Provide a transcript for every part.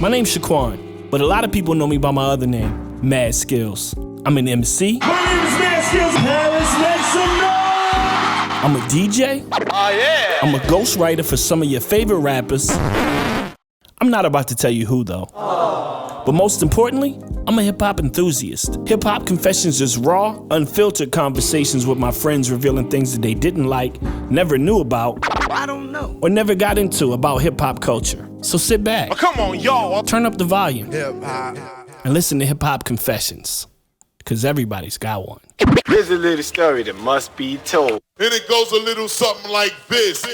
My name's Shaquan, but a lot of people know me by my other name, Mad Skillz. I'm an MC. My name is Mad Skillz. Paris, make some noise! I'm a DJ. Oh, yeah! I'm a ghostwriter for some of your favorite rappers. I'm not about to tell you who, though. But most importantly, I'm a hip-hop enthusiast. HipHopConfessions is raw, unfiltered conversations with my friends revealing things that they didn't like, never knew about, I don't know. or never got into about hip-hop culture. So sit back, Come on, y'all. turn up the volume, Hip-hop. and listen to HipHopConfessions. Because everybody's got one. Here's a little story that must be told. And it goes a little something like this.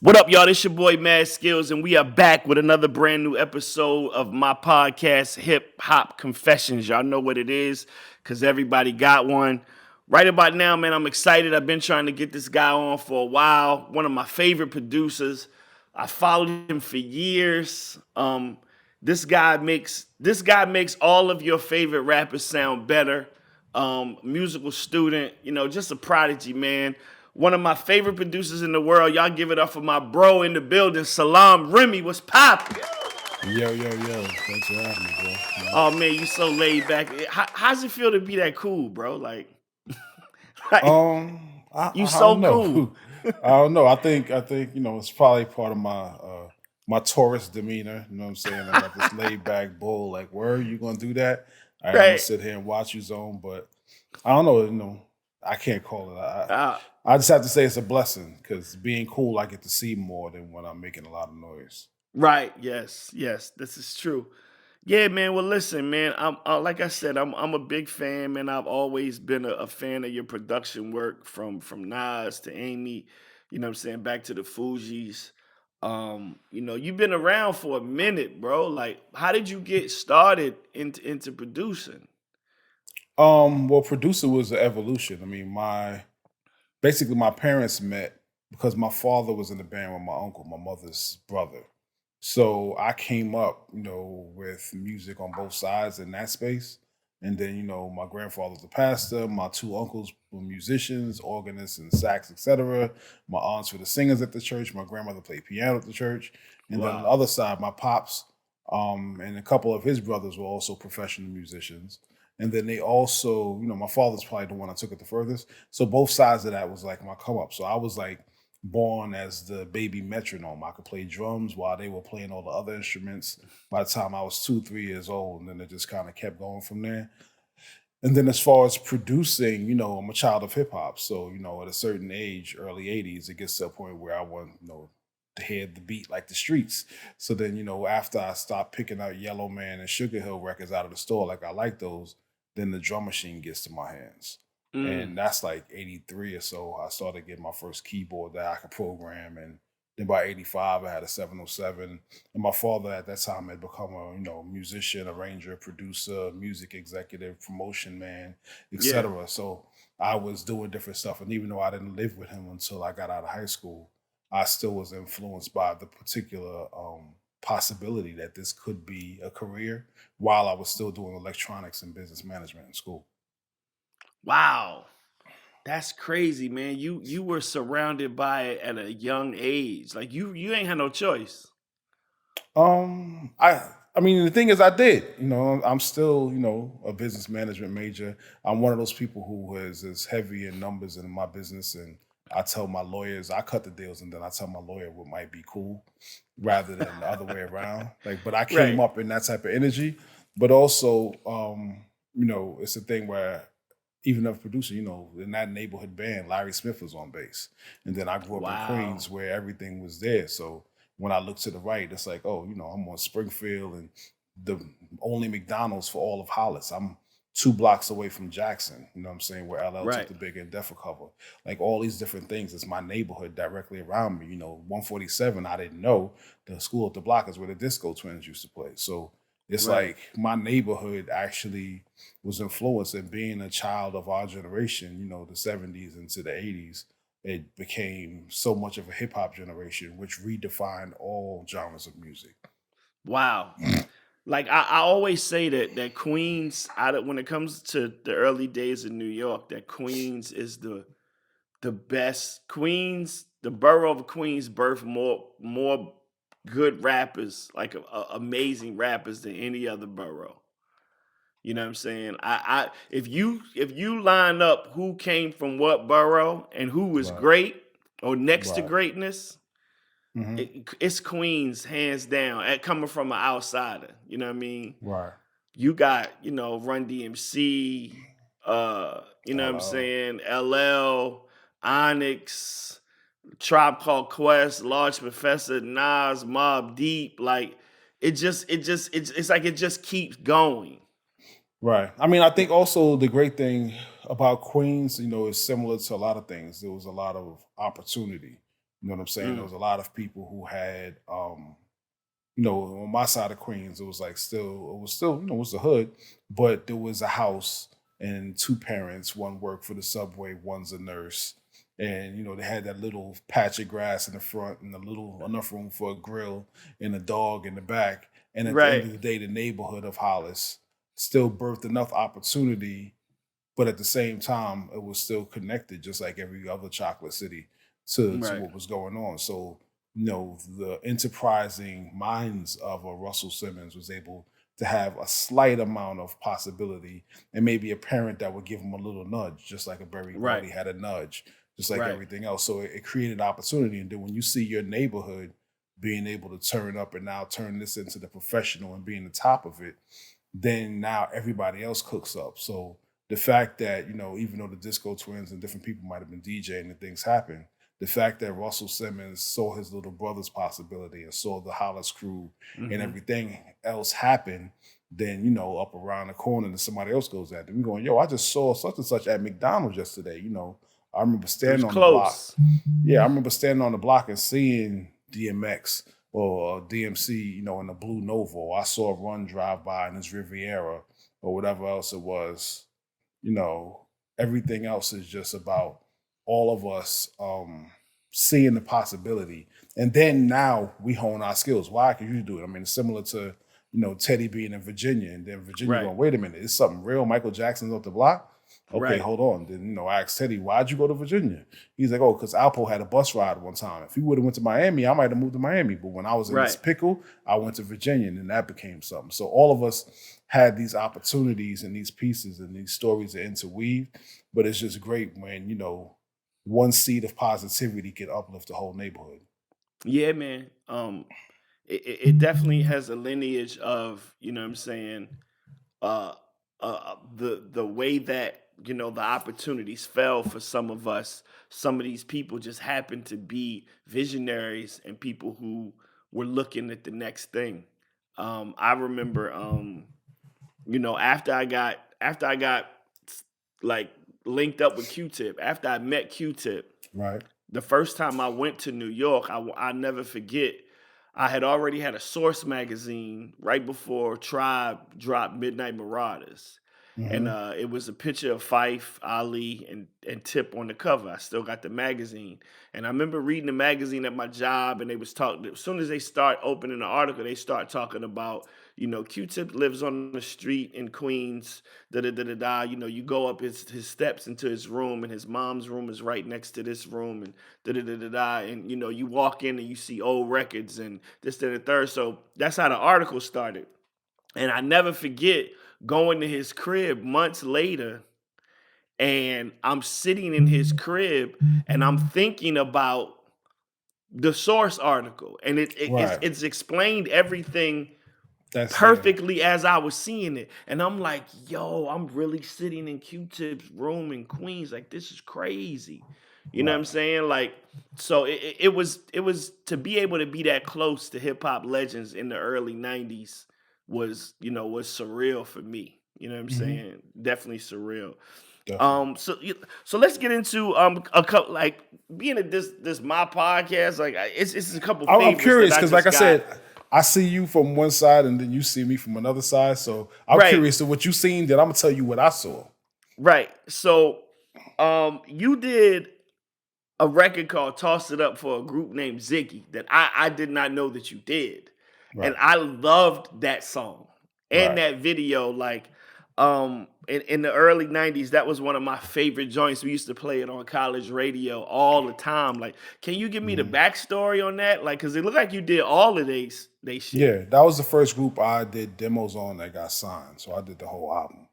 What up, y'all? This your boy Mad Skillz, and we are back with another brand new episode of my podcast, Hip Hop Confessions. Y'all know what it is, because everybody got one. Right about now, man, I'm excited. I've been trying to get this guy on for a while. One of my favorite producers. I followed him for years. This guy makes all of your favorite rappers sound better. Musical student, just a prodigy, man. One of my favorite producers in the world. Y'all give it up for my bro in the building, Salaam Remi. What's poppin'? Yo. Thanks for having me, bro. Oh, man, you so laid back. How's it feel to be that cool, bro? Like you so cool. I don't know. I think it's probably part of my tourist demeanor. You know what I'm saying? I got this laid back bull. Like, where are you gonna do that? I'm gonna sit here and watch you zone, but I don't know. I can't call it. I just have to say it's a blessing because being cool, I get to see more than when I'm making a lot of noise. Right. Yes. This is true. Yeah, man. Well, listen, man. I'm like I said, I'm a big fan, man. I've always been a fan of your production work from Nas to Amy. You know what I'm saying? Back to the Fugees. You've been around for a minute, bro. Like, how did you get started into producing? Well, producer was an evolution. I mean, my parents met because my father was in the band with my uncle, my mother's brother. So I came up, with music on both sides in that space. And then, my grandfather was a pastor. My two uncles were musicians, organists and sax, etc. My aunts were the singers at the church. My grandmother played piano at the church. And then on the other side, my pops and a couple of his brothers were also professional musicians. And then they also, my father's probably the one I took it the furthest. So both sides of that was like my come up. So I was like born as the baby metronome. I could play drums while they were playing all the other instruments by the time I was 2-3 years old. And then it just kind of kept going from there. And then as far as producing, I'm a child of hip hop. So, at a certain age, early 80s, it gets to a point where I want, to hear the beat like the streets. So then, after I stopped picking out Yellow Man and Sugar Hill records out of the store, like I like those, then the drum machine gets to my hands. And that's like 83 or so. I started getting my first keyboard that I could program. And then by 85, I had a 707. And my father at that time had become a musician, arranger, producer, music executive, promotion man, etc. Yeah. So I was doing different stuff. And even though I didn't live with him until I got out of high school, I still was influenced by the particular possibility that this could be a career while I was still doing electronics and business management in school. Wow. That's crazy, man. You were surrounded by it at a young age. Like you ain't had no choice. I mean, the thing is I did. I'm still, a business management major. I'm one of those people who is as heavy in numbers in my business, and I tell my lawyers, I cut the deals and then I tell my lawyer what might be cool rather than the other way around. But I came up in that type of energy, but also, it's a thing where even as a producer, in that neighborhood band, Larry Smith was on bass. And then I grew up in Queens where everything was there. So when I look to the right, it's like, I'm on Springfield and the only McDonald's for all of Hollis. I'm 2 blocks away from Jackson, where LL took the big Endeavor cover. Like all these different things, it's my neighborhood directly around me. 147, I didn't know the school at the block is where the Disco Twins used to play. So it's like my neighborhood actually was influenced, and being a child of our generation, the 70s into the 80s, it became so much of a hip hop generation, which redefined all genres of music. Wow. Like I always say that Queens, when it comes to the early days in New York, that Queens is the best. Queens, the borough of Queens birthed more good rappers, like amazing rappers than any other borough. You know what I'm saying? If you line up who came from what borough and who was Right. great or next to Right. greatness, Mm-hmm. it's Queens hands down. At coming from an outsider, you know what I mean? Right. You got Run DMC, you know what I'm Hello. saying? LL, Onyx, Tribe Called Quest, Large Professor, Nas, Mobb Deep. Like it's like it just keeps going. Right. I mean, I think also the great thing about Queens, is similar to a lot of things. There was a lot of opportunity. You know what I'm saying? There Mm, was a lot of people who had, on my side of Queens, it was like it was the hood, but there was a house and two parents. One worked for the subway, one's a nurse. And, they had that little patch of grass in the front and a little enough room for a grill and a dog in the back. And at the end right, of the day, the neighborhood of Hollis still birthed enough opportunity, but at the same time, it was still connected, just like every other chocolate city, to right, what was going on. So, the enterprising minds of a Russell Simmons was able to have a slight amount of possibility and maybe a parent that would give him a little nudge, just like a Berry right, Gordy had a nudge, just like right. everything else. So it created opportunity. And then when you see your neighborhood being able to turn up and now turn this into the professional and being the top of it, then now everybody else cooks up. So the fact that, even though the Disco Twins and different people might have been DJing and things happen, the fact that Russell Simmons saw his little brother's possibility and saw the Hollis crew and Hmm. everything else happen, then, up around the corner and somebody else goes at them. We're going, yo, I just saw such and such at McDonald's yesterday. I remember It was standing on the block. close. Yeah, I remember standing on the block and seeing DMX or DMC, in the Blue Novo. I saw Run drive by in his Riviera or whatever else it was. You know, Everything else is just about all of us seeing the possibility. And then now we hone our skills. Why can you do it? I mean, it's similar to, Teddy being in Virginia and then Virginia Right, going, wait a minute, it's something real. Michael Jackson's up the block. Okay, right, hold on. Then, I asked Teddy, why'd you go to Virginia? He's like, oh, because Alpo had a bus ride one time. If he would have went to Miami, I might have moved to Miami. But when I was in this right. pickle, I went to Virginia, and then that became something. So all of us had these opportunities and these pieces and these stories to interweave. But it's just great when, one seed of positivity can uplift the whole neighborhood. Yeah, man. It definitely has a lineage of, what I'm saying, uh, the way that the opportunities fell for some of us. Some of these people just happened to be visionaries and people who were looking at the next thing. I remember, after I got like linked up with Q-Tip, after I met Q-Tip, Right. the first time I went to New York, I never forget. I had already had a Source magazine right before Tribe dropped Midnight Marauders, and Hmm. it was a picture of Fife, Ali, and Tip on the cover. I still got the magazine, and I remember reading the magazine at my job, and they was talking. As soon as they start opening the article, they start talking about Q-Tip lives on the street in Queens. Da da da da da. You go up his steps into his room, and his mom's room is right next to this room, and da da da da da. And you walk in and you see old records and this, that, and the third. So that's how the article started. And I never forget going to his crib months later, and I'm sitting in his crib, and I'm thinking about the Source article, and Right. it's explained everything That's there. perfectly as I was seeing it. And I'm like, yo, I'm really sitting in Q-Tip's room in Queens. Like, this is crazy. You know what I'm Right. saying? Like, so it was to be able to be that close to hip hop legends in the early 90s was surreal for me. You know what I'm Hmm. saying? Definitely surreal. Definitely. So let's get into a couple, like, being at this my podcast. Like, it's a couple I'm favorites that curious I because, like just I got. said, I see you from one side and then you see me from another side. So I'm Right. curious to what you seen. Then I'm gonna tell you what I saw. Right. So, you did a record called "Toss It Up" for a group named Ziggy that I did not know that you did, and Right. I loved that song and Right. that video. Like, in the early 90s, that was one of my favorite joints. We used to play it on college radio all the time. Like, can you give me the backstory on that? Like, cause it looked like you did all of they shit. Yeah, that was the first group I did demos on that got signed. So I did the whole album.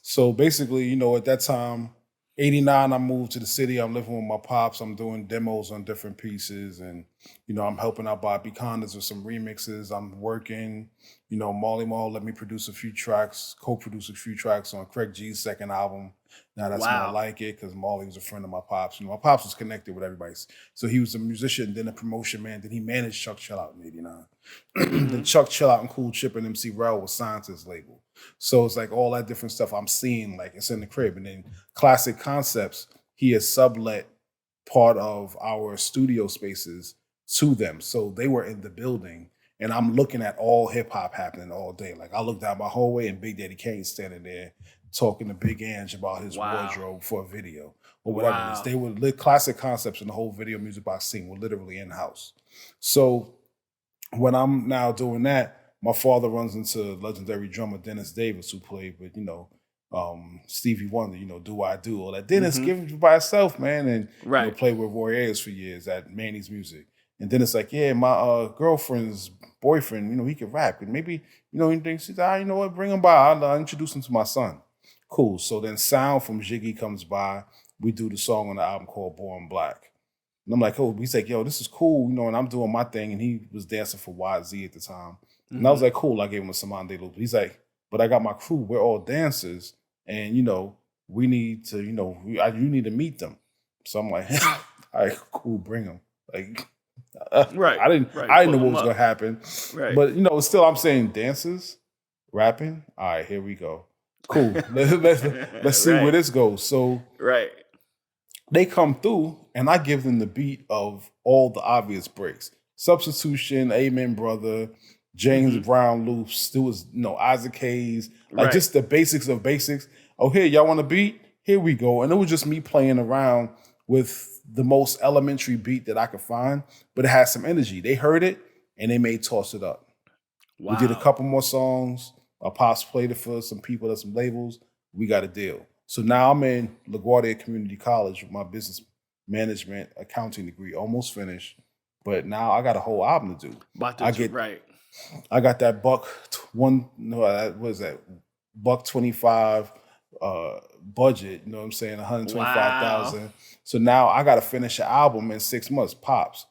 So basically, you know, at that time, 89, I moved to the city. I'm living with my pops. I'm doing demos on different pieces. And, you know, I'm helping out Bobby Condas with some remixes. I'm working, you know, Marley Marl let me produce a few tracks, co-produce a few tracks on Craig G's second album. Now that's when I like it because Marley was a friend of my pops. You know, my pops was connected with everybody. So he was a musician, then a promotion man. Then he managed Chuck Chill Out in 89. Then Chuck Chill Out and Cool Chip and MC Rel was signed to his label. So it's like all that different stuff I'm seeing, like it's in the crib. And then Classic Concepts, he has sublet part of our studio spaces to them. So they were in the building and I'm looking at all hip hop happening all day. Like I looked down my hallway and Big Daddy Kane's standing there talking to Big Ange about his wardrobe for a video or whatever it is. They were Classic Concepts and the whole video music box scene were literally in-house. So when I'm now doing that, my father runs into legendary drummer Dennis Davis, who played with, you know, Stevie Wonder, you know, Do I Do, all that. Dennis, give it by itself, man, and you know, played with Roy Ayers for years at Manny's Music. And then it's like, yeah, my girlfriend's boyfriend, you know, he can rap. And maybe, you know, he thinks, you know what, bring him by. I'll introduce him to my son. Cool. So then Sound from Jiggy comes by. We do the song on the album called Born Black. And I'm like, oh, he's like, yo, this is cool, you know, and I'm doing my thing. And he was dancing for YZ at the time. And I was like, cool, I gave him a Samande loop. He's like, but I got my crew, we're all dancers, and, you know, we need to, you know, you need to meet them. So I'm like, all right, cool, bring them. Like, I didn't know what was going to happen. Right. But, you know, still I'm saying dancers, rapping, all right, here we go. Cool, let's see where this goes. So they come through, and I give them the beat of all the obvious breaks. Substitution, Amen Brother, James Brown loops, there was, you know, Isaac Hayes, like just the basics of basics. Oh, here, y'all want a beat? Here we go. And it was just me playing around with the most elementary beat that I could find, but it had some energy. They heard it and they made Toss It Up. Wow. We did a couple more songs. My pops played it for some people at some labels. We got a deal. So now I'm in LaGuardia Community College with my business management accounting degree, almost finished. But now I got a whole album to do. I got that $125 budget, you know what I'm saying, 125,000. Wow. So now I got to finish an album in 6 months. Pops,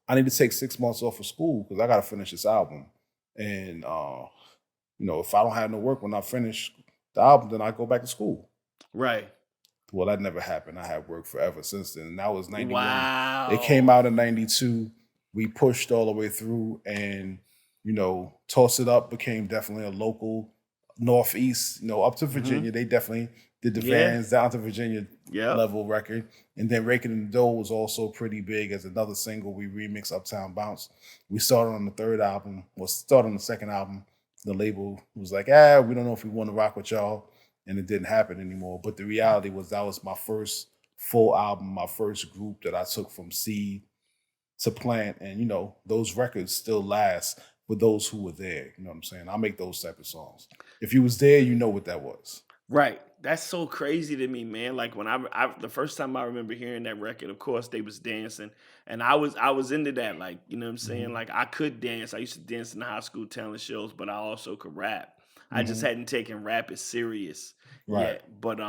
I need to take 6 months off of school because I got to finish this album. And, you know, if I don't have no work when I finish the album, then I go back to school. Right. Well, that never happened. I had work forever since then. And that was 91. Wow. It came out in 92. We pushed all the way through and, you know, Toss It Up became definitely a local Northeast, you know, up to Virginia. They definitely did the Vans down to Virginia level record. And then Raking in the Dough was also pretty big as another single. We remixed Uptown Bounce. We started on the third album, started on the second album. The label was like, we don't know if we want to rock with y'all. And it didn't happen anymore. But the reality was that was my first full album, my first group that I took from seed to plant. And, you know, those records still last for those who were there. You know what I'm saying? I make those type of songs. If you was there, you know what that was. Right. That's so crazy to me, man. Like when I the first time I remember hearing that record, of course they was dancing, and I was into that. Like, you know what I'm saying? Like I could dance. I used to dance in the high school talent shows, but I also could rap. I just hadn't taken rap as serious yet. But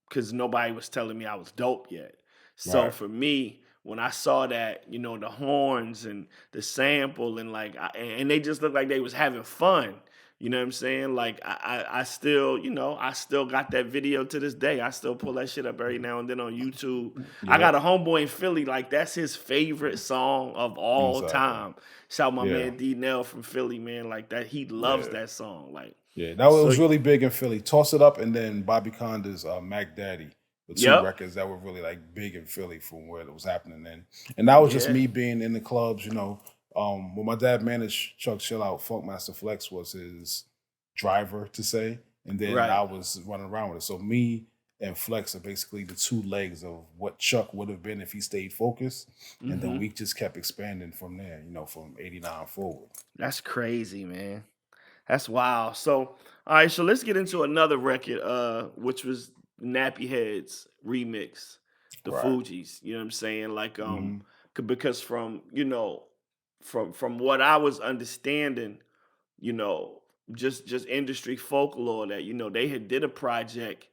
because nobody was telling me I was dope yet. So for me, when I saw that, you know, the horns and the sample and like, and they just looked like they was having fun. You know what I'm saying? Like I still, you know, I still got that video to this day. I still pull that shit up every now and then on YouTube. I got a homeboy in Philly, like that's his favorite song of all time. Shout my man D Nell from Philly, man. Like that, he loves that song. Like that was really big in Philly. Toss It Up and then Bobby Conda's Mac Daddy. The two records that were really like big in Philly from where it was happening then. And that was just me being in the clubs, you know. When my dad managed Chuck Chill Out, Funkmaster Flex was his driver to say. And then I was running around with it. So me and Flex are basically the two legs of what Chuck would have been if he stayed focused. And then we just kept expanding from there, you know, from 89 forward. That's crazy, man. That's wild. So, all right, so let's get into another record, which was Nappy Head's remix, the Right. Fugees. You know what I'm saying? Like, Hmm. because from from what I was understanding, you know, just industry folklore that they had did a project,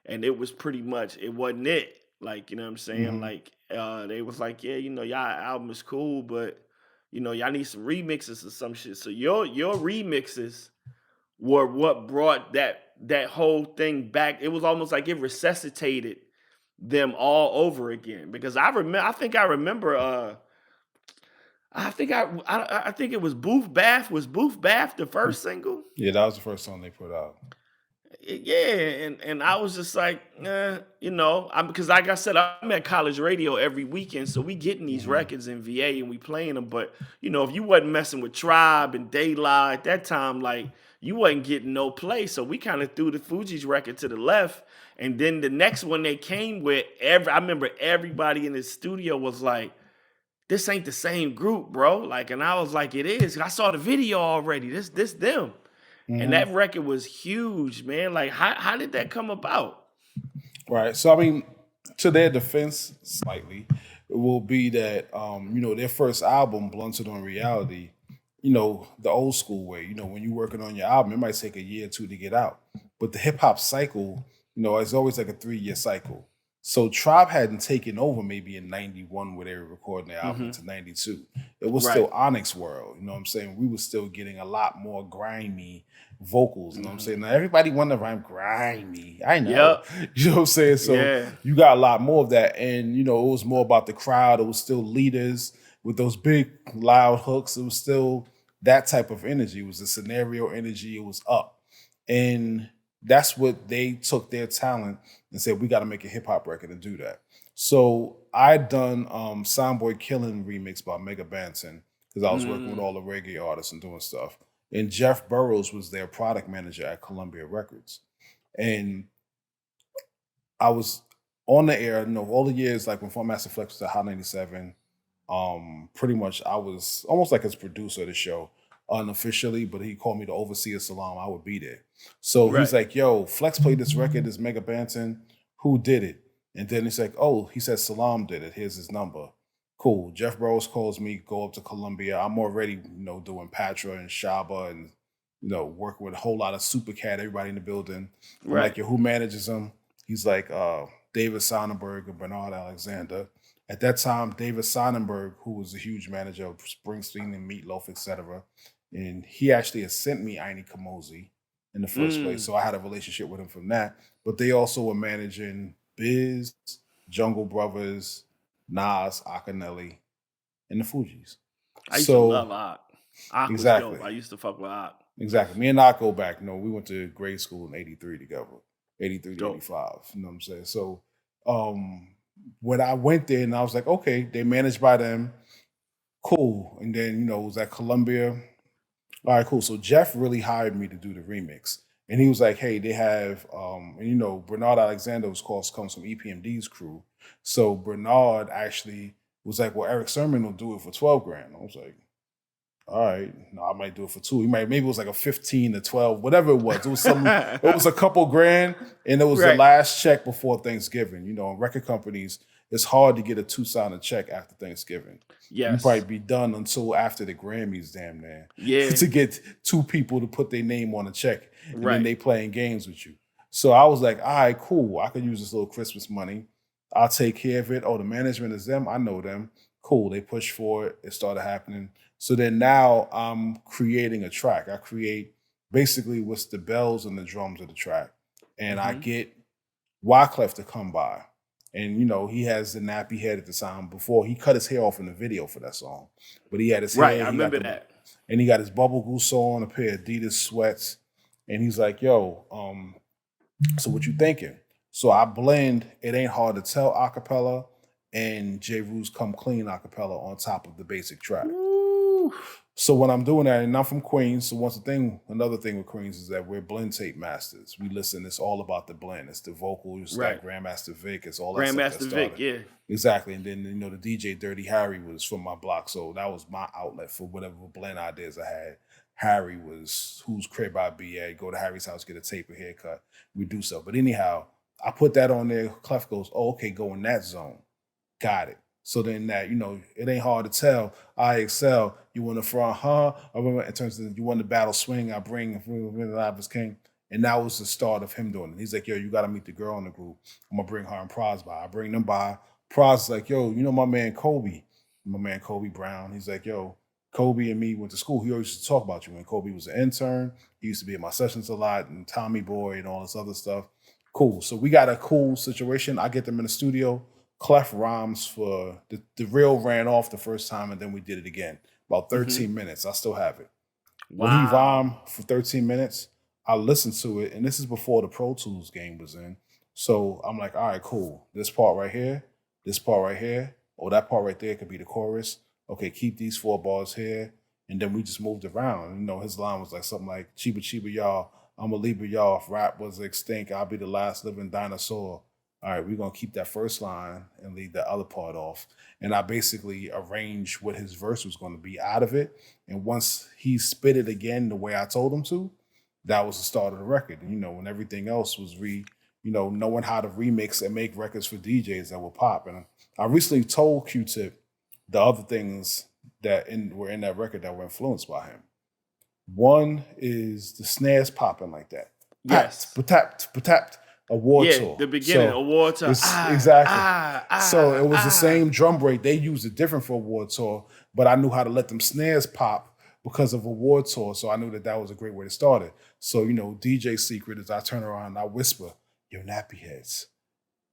and it was pretty much it wasn't it. Like, you know what I'm saying? Hmm. Like, they was like, yeah, y'all album is cool, but y'all need some remixes or some shit. So your remixes were what brought that whole thing back. It was almost like it resuscitated them all over again. Because I remember I think it was Booth Bath. Was Booth Bath the first single? Yeah, that was the first song they put out. Yeah, and I was just like, I'm because like I said, I'm at college radio every weekend, so we getting these Hmm. records in VA and we playing them. But if you wasn't messing with Tribe and Daylight at that time, like you wasn't getting no play. So we kind of threw the Fugees record to the left, and then the next one they came with, I remember everybody in the studio was like, "This ain't the same group, bro." Like, and I was like, "It is." I saw the video already. This them. And Hmm. that record was huge, man. Like, how did that come about? Right. So I mean, to their defense, slightly, it will be that their first album, Blunted on Reality, the old school way. When you're working on your album, it might take a year or two to get out. But the hip hop cycle, it's always like a 3-year cycle. So Tribe hadn't taken over maybe in 91 where they were recording their album Hmm. to 92. It was Right. still Onyx World, you know what I'm saying? We were still getting a lot more grimy vocals, you know what I'm Hmm. saying? Now everybody want to rhyme grimy. I know. Yep. You know what I'm saying? So Yeah. you got a lot more of that. And it was more about the crowd. It was still leaders with those big loud hooks. It was still that type of energy. It was a scenario energy. It was up. And that's what they took their talent and said, we got to make a hip hop record and do that. So I done Soundboy Killing remix by Mega Banton because I was working with Mm. all the reggae artists and doing stuff. And Jeff Burrows was their product manager at Columbia Records. And I was on the air, all the years like when Fun Master Flex was at Hot 97. Pretty much I was almost like his producer of the show unofficially, but he called me to oversee a Salaam. I would be there. So he's Right. like, yo, Flex played this record, this Mega Banton. Who did it? And then he's like, oh, he said Salaam did it. Here's his number. Cool. Jeff Burrows calls me, go up to Columbia. I'm already, doing Patra and Shaba and, working with a whole lot of Super Cat, everybody in the building. I'm Right. like, yo, who manages him? He's like, David Sonnenberg and Bernard Alexander. At that time, David Sonnenberg, who was a huge manager of Springsteen and Meatloaf, etc., and he actually had sent me Aini Kamosi in the first place. Mm. So I had a relationship with him from that. But they also were managing Biz, Jungle Brothers, Nas, Akinelli, and the Fugees. I used to love So Ock. Ock was exactly, dope. I used to fuck with Ock. exactly. Me and Doc go back. We went to grade school in '83 together, '83 to Dope. '85. You know what I'm saying? So when I went there and I was like, okay, they managed by them, cool. And then it was at Columbia. All right, cool. So Jeff really hired me to do the remix. And he was like, hey, they have, Bernard Alexander comes from EPMD's crew. So Bernard actually was like, well, Eric Sermon will do it for 12 grand. I was like, all right, no, I might do it for 2. Maybe it was like a 15 to 12, whatever it was. It was it was a couple grand, and it was the Right. last check before Thanksgiving. In record companies, it's hard to get a 2-signer check after Thanksgiving. You Yes. probably be done until after the Grammys, damn near. Yeah. To get 2 people to put their name on a check, and Right. then they playing games with you. So I was like, all right, cool. I could use this little Christmas money. I'll take care of it. Oh, the management is them. I know them. Cool. They pushed for it. It started happening. So then now I'm creating a track. I create basically what's the bells and the drums of the track. And I Mhm. get Wyclef to come by. And, he has the nappy head at the time. Before he cut his hair off in the video for that song. But he had his Right. hair. I he got remember the- that. And he got his bubble goose on, a pair of Adidas sweats. And he's like, yo, so what you thinking? So I blend It Ain't Hard to Tell acapella and J. Rue's Come Clean acapella on top of the basic track. Woo. So when I'm doing that, and I'm from Queens, so another thing with Queens is that we're blend tape masters. We listen, it's all about the blend. It's the vocals, Right. like Grandmaster Vic, it's all that stuff that Grandmaster Vic, started. yeah. Exactly. And then, the DJ Dirty Harry was from my block. So that was my outlet for whatever blend ideas I Harry was whose crib I'd be at, go to Harry's house, get a taper haircut, we do so. But anyhow, I put that on there. Clef goes, oh, okay, go in that zone. Got it. So then that, it ain't hard to tell. I excel. You want the front, huh? In terms of you want the battle swing, I bring Live as King. And that was the start of him doing it. He's like, yo, you got to meet the girl in the group. I'm going to bring her and Praz by. I bring them by. Praz is like, yo, my man Kobe Brown. He's like, yo, Kobe and me went to school. He always used to talk about you. When Kobe was an intern, he used to be in my sessions a lot, and Tommy Boy and all this other stuff. Cool. So we got a cool situation. I get them in the studio. Clef rhymes for the reel ran off the first time, and then we did it again. About 13 minutes. I still have it. Wow. When he rhymed for 13 minutes, I listened to it, and this is before the Pro Tools game was in. So I'm like, all right, cool. This part right here, oh, that part right there could be the chorus. Okay, keep these 4 bars here. And then we just moved around. His line was like something like, Chiba Chiba y'all, I'm a Libra y'all. If rap was extinct, I'll be the last living dinosaur. All right, we're going to keep that first line and leave the other part off. And I basically arranged what his verse was going to be out of it. And once he spit it again the way I told him to, that was the start of the record. And, when everything else was knowing how to remix and make records for DJs that would pop. And I recently told Q-Tip the other things that were in that record that were influenced by him. One is the snares popping like that. Yes. Tapped. Award tour. The beginning, award tour. Exactly. So it was the same drum break. They used it different for award tour, but I knew how to let them snares pop because of award tour. So I knew that was a great way to start it. So, DJ secret is I turn around and I whisper, yo, nappy heads,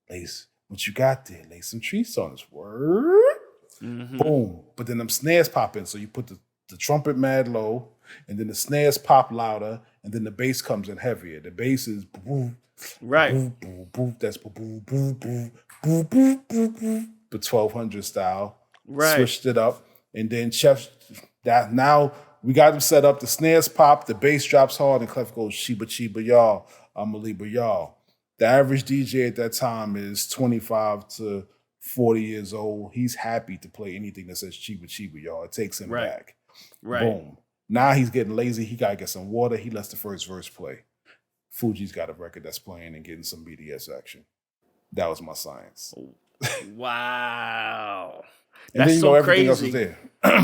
lace, what you got there? Lay some treats on this word. Mm-hmm. Boom. But then them snares pop in. So you put the trumpet mad low, and then the snares pop louder, and then the bass comes in heavier. The bass is boom. Right. Boo, boo, boo. That's boo, boo, boo, boo, boo, boo, boo, boo. The 1200 style. Right. Switched it up. And then now we got them set up. The snares pop, the bass drops hard, and Clef goes, Chiba Chiba y'all. I'm a Libra y'all. The average DJ at that time is 25 to 40 years old. He's happy to play anything that says Chiba Chiba y'all. It takes him back. Right. Boom. Now he's getting lazy. He got to get some water. He lets the first verse play. Fugees got a record that's playing and getting some BDS action. That was my science. Wow. And That's then so everything crazy. Else was there.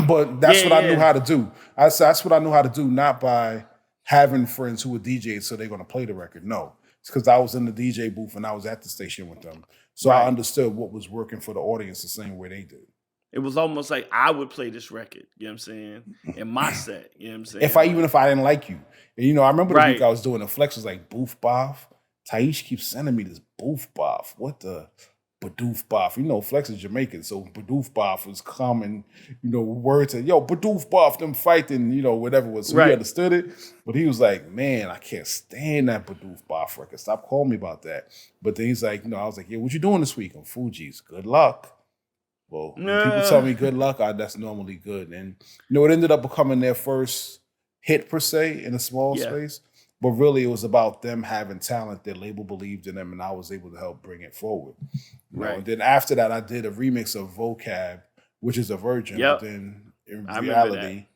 But that's what I knew how to do. That's what I knew how to do, not by having friends who were DJs so they're going to play the record. No. It's because I was in the DJ booth and I was at the station with them. So I understood what was working for the audience the same way they did. It was almost like I would play this record, you know what I'm saying, in my set, you know what I'm saying? Even if I didn't like you. And, I remember the week I was doing the flex was like boof boff. Taish keeps sending me this boof boff. What the badoof boff? Flex is Jamaican, so badoof boff was common, words to, yo, badoof boff, them fighting, whatever was. So he understood it, but he was like, man, I can't stand that badoof boff record. Stop calling me about that. But then he's like, I was like, yeah, what you doing this week? On Fugees. Good luck. Well, when people tell me good luck, that's normally good. And, it ended up becoming their first hit, per se, in a small space. But really, it was about them having talent. Their label believed in them, and I was able to help bring it forward. And then after that, I did a remix of Vocab, which is a Virgin. But then, in reality,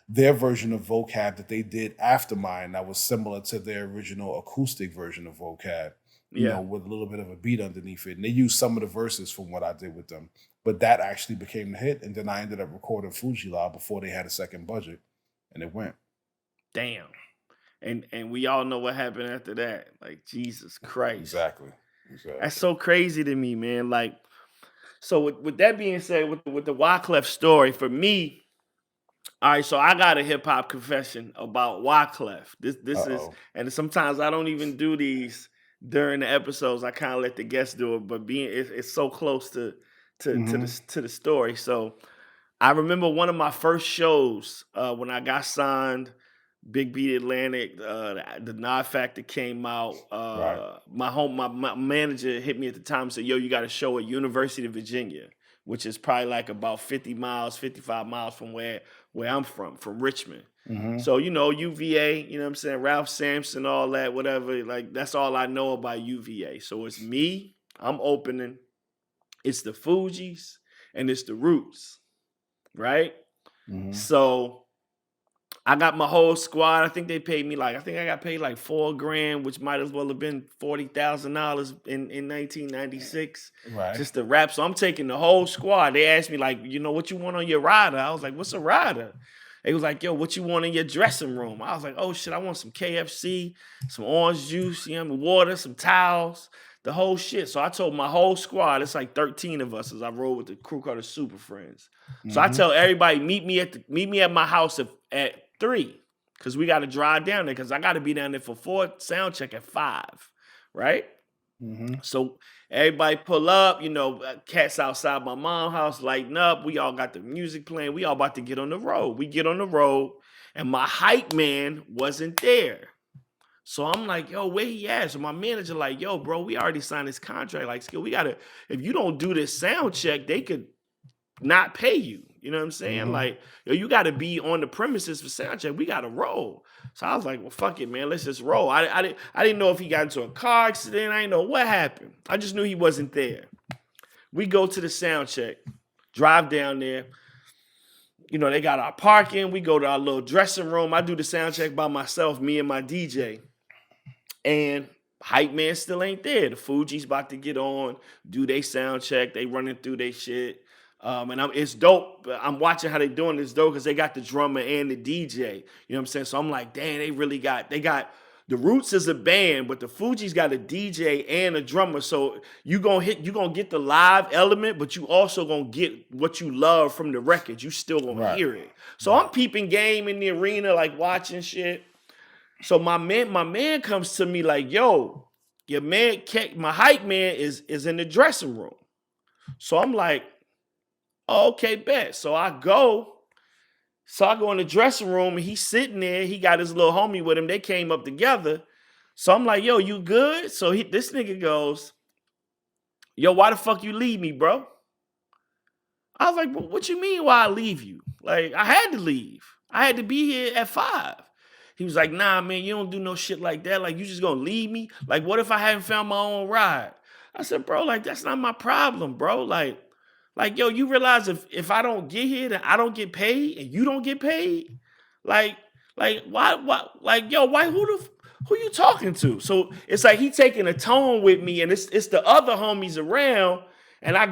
their version of Vocab that they did after mine, that was similar to their original acoustic version of Vocab. With a little bit of a beat underneath it. And they used some of the verses from what I did with them. But that actually became the hit. And then I ended up recording Fuji Live before they had a second budget. And it went. Damn. And we all know what happened after that. Like, Jesus Christ. Exactly. That's so crazy to me, man. Like, so with that being said, with the Wyclef story, for me, all right, so I got a hip hop confession about Wyclef. This is, and sometimes I don't even do these during the episodes. I kind of let the guests do it, but it's so close to the story. So I remember one of my first shows when I got signed, Big Beat Atlantic, the Nod Factor came out. My manager hit me at the time and said, yo, you got a show at University of Virginia, which is probably like about 55 miles from where I'm from Richmond. Mm-hmm. So, UVA, you know what I'm saying? Ralph Sampson, all that, whatever. Like, that's all I know about UVA. So it's me, I'm opening. It's the Fugees, and it's the Roots, right? Mm-hmm. So I got my whole squad. I think they paid me I think I got paid like $4,000, which might as well have been $40,000 in 1996. Right. Just to rap. So I'm taking the whole squad. They asked me what you want on your rider? I was like, what's a rider? They was like, yo, what you want in your dressing room? I was like, oh shit, I want some KFC, some orange juice, water, some towels, the whole shit. So I told my whole squad, it's like 13 of us as I roll with the crew called the Super Friends. So I tell everybody, meet me at my house at 3, because we got to drive down there, because I got to be down there for 4, sound check at 5, right? So everybody pull up, cats outside my mom's house lighting up. We all got the music playing. We all about to get on the road. We get on the road, and my hype man wasn't there. So I'm like, yo, where he at? So my manager like, yo, bro, we already signed this contract. Like, Skill, if you don't do this sound check, they could not pay you. You know what I'm saying? Like, yo, you got to be on the premises for sound check. We got to roll. So I was like, well, fuck it, man. Let's just roll. I didn't know if he got into a car accident. I didn't know what happened. I just knew he wasn't there. We go to the sound check, drive down there. They got our parking. We go to our little dressing room. I do the sound check by myself, me and my DJ. And hype man still ain't there. The Fugees about to get on, do they sound check. They running through their shit. And it's dope. I'm watching how they doing this dope because they got the drummer and the DJ. You know what I'm saying? So I'm like, damn, they got the Roots as a band, but the Fugees got a DJ and a drummer. So you gonna get the live element, but you also gonna get what you love from the record. You still gonna hear it. So I'm peeping game in the arena, like watching shit. So my man comes to me like, yo, your man, my hype man is in the dressing room. So I'm like, oh, okay, bet. So I go in the dressing room and he's sitting there. He got his little homie with him. They came up together. So I'm like, yo, you good? So this nigga goes, yo, why the fuck you leave me, bro? I was like, what you mean why I leave you? Like, I had to leave. I had to be here at 5. He was like, nah, man, you don't do no shit like that. Like, you just gonna leave me? Like, what if I haven't found my own ride? I said, bro, like, that's not my problem, bro. Like, yo, you realize if I don't get here, then I don't get paid and you don't get paid? Like, why, like, yo, who you talking to? So it's like he taking a tone with me and it's the other homies around and I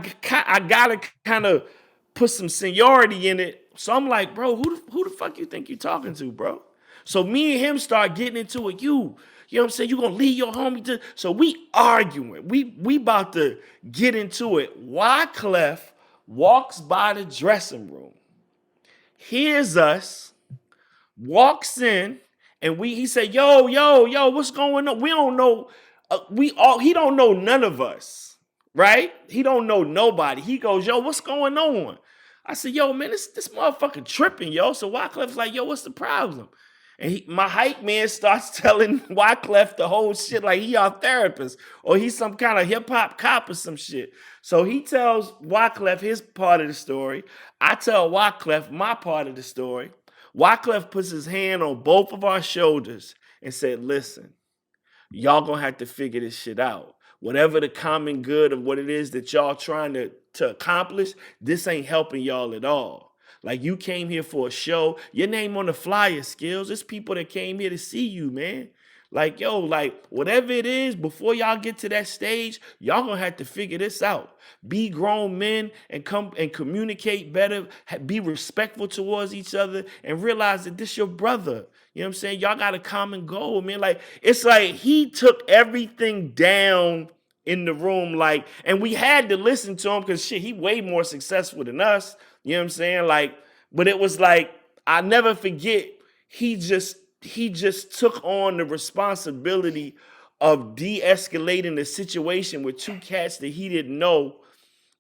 gotta kind of put some seniority in it. So I'm like, bro, who the fuck you think you talking to, bro? So me and him start getting into it. You know what I'm saying? You gonna leave your homie to... So we arguing. We about to get into it. Wyclef walks by the dressing room, hears us, walks in, and he said, yo, what's going on? We don't know. He don't know none of us, right? He don't know nobody. He goes, yo, what's going on? I said, yo, man, this motherfucker tripping, yo. So Wyclef's like, yo, what's the problem? And my hype man starts telling Wyclef the whole shit like he our therapist or he's some kind of hip-hop cop or some shit. So he tells Wyclef his part of the story. I tell Wyclef my part of the story. Wyclef puts his hand on both of our shoulders and said, listen, y'all gonna have to figure this shit out. Whatever the common good of what it is that y'all trying to accomplish, this ain't helping y'all at all. Like, you came here for a show. Your name on the flyer, Skillz. It's people that came here to see you, man. Like, yo, like, whatever it is, before y'all get to that stage, y'all gonna have to figure this out. Be grown men and come and communicate better. Be respectful towards each other and realize that this your brother. You know what I'm saying? Y'all got a common goal, man. Like, it's like he took everything down in the room, like, and we had to listen to him because shit, he way more successful than us. You know what I'm saying? Like, but it was like, I never forget, he just took on the responsibility of de-escalating the situation with 2 cats that he didn't know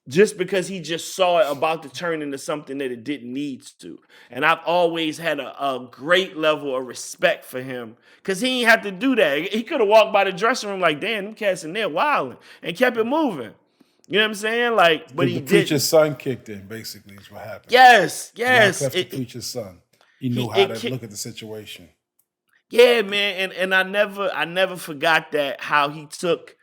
just because he just saw it about to turn into something that it didn't need to. And I've always had a great level of respect for him because he ain't have to do that. He could have walked by the dressing room like, damn, them cats in there wilding and kept it moving. You know what I'm saying? Like, but he did. The preacher's son kicked in, basically, is what happened. Yes. The preacher's son. He knew how to look at the situation. Yeah, man. And I never forgot that, how he took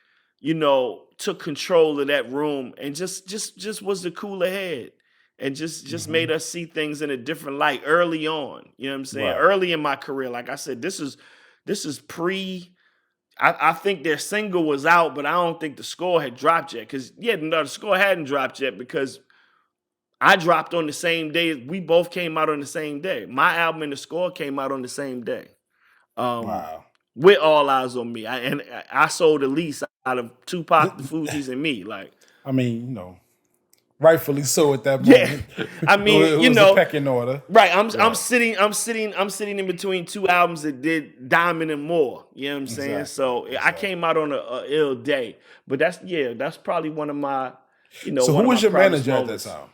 control of that room and just was the cooler head. and just made us see things in a different light early on. You know what I'm saying? Right. Early in my career, like I said, this is pre. I think their single was out, but I don't think the score had dropped yet. Because no, the score hadn't dropped yet because I dropped on the same day. We both came out on the same day. My album and the score came out on the same day. Wow. With All Eyes on Me. I sold the least out of Tupac, the Fugees, and me. Like, I mean, rightfully so at that yeah. moment. I mean, it was a pecking order. Right. I'm sitting in between two albums that did Diamond and more. You know what I'm saying? Exactly, So I came out on a ill day. But that's probably one of my, So one who of was my your proudest manager moments. at that time?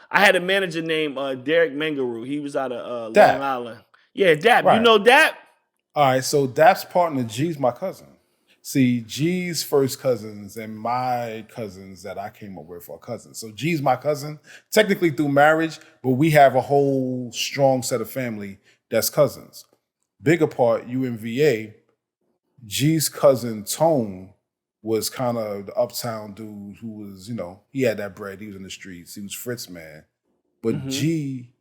I had a manager named Derek Mengaroo. He was out of Dap. Long Island. Yeah, Dap. Right. You know Dap? All right, so Dap's partner, G's my cousin. See, G's first cousins and my cousins that I came up with are cousins. So G's my cousin, technically through marriage, but we have a whole strong set of family that's cousins. Bigger part, UMVA, G's cousin Tone was kind of the uptown dude who was, he had that bread. He was in the streets. He was Fritz man. But G,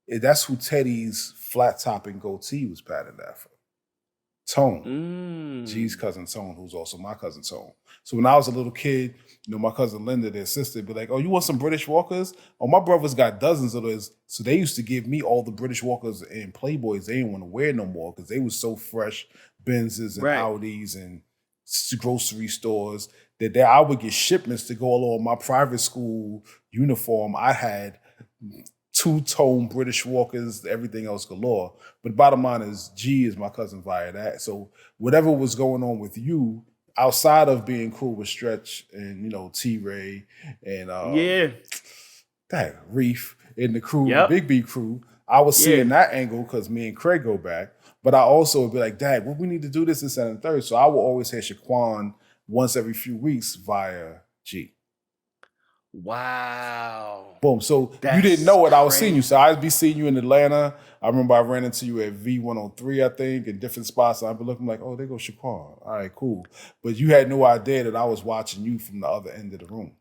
that's who Teddy's flat top and goatee was patterned after. Tone, G's cousin Tone, who's also my cousin Tone. So when I was a little kid, my cousin Linda, their sister, would be like, "Oh, you want some British Walkers? Oh, my brothers got dozens of those." So they used to give me all the British Walkers and Playboys. They didn't want to wear no more because they was so fresh, Benzes and Audis and grocery stores that I would get shipments to go along my private school uniform. I had two-tone British Walkers, everything else galore. But bottom line is, G is my cousin via that. So whatever was going on with you, outside of being cool with Stretch and, T-Ray and Reef and the crew, the Big B crew, I was seeing that angle because me and Craig go back. But I also would be like, Dad, we need to do this, this, and the third. So I will always have Shaquan once every few weeks via G. Wow. Boom. So you didn't know what I was seeing you. So I'd be seeing you in Atlanta. I remember I ran into you at V103, I think, in different spots. I'd be looking like, oh, there goes Shaquan. All right, cool. But you had no idea that I was watching you from the other end of the room.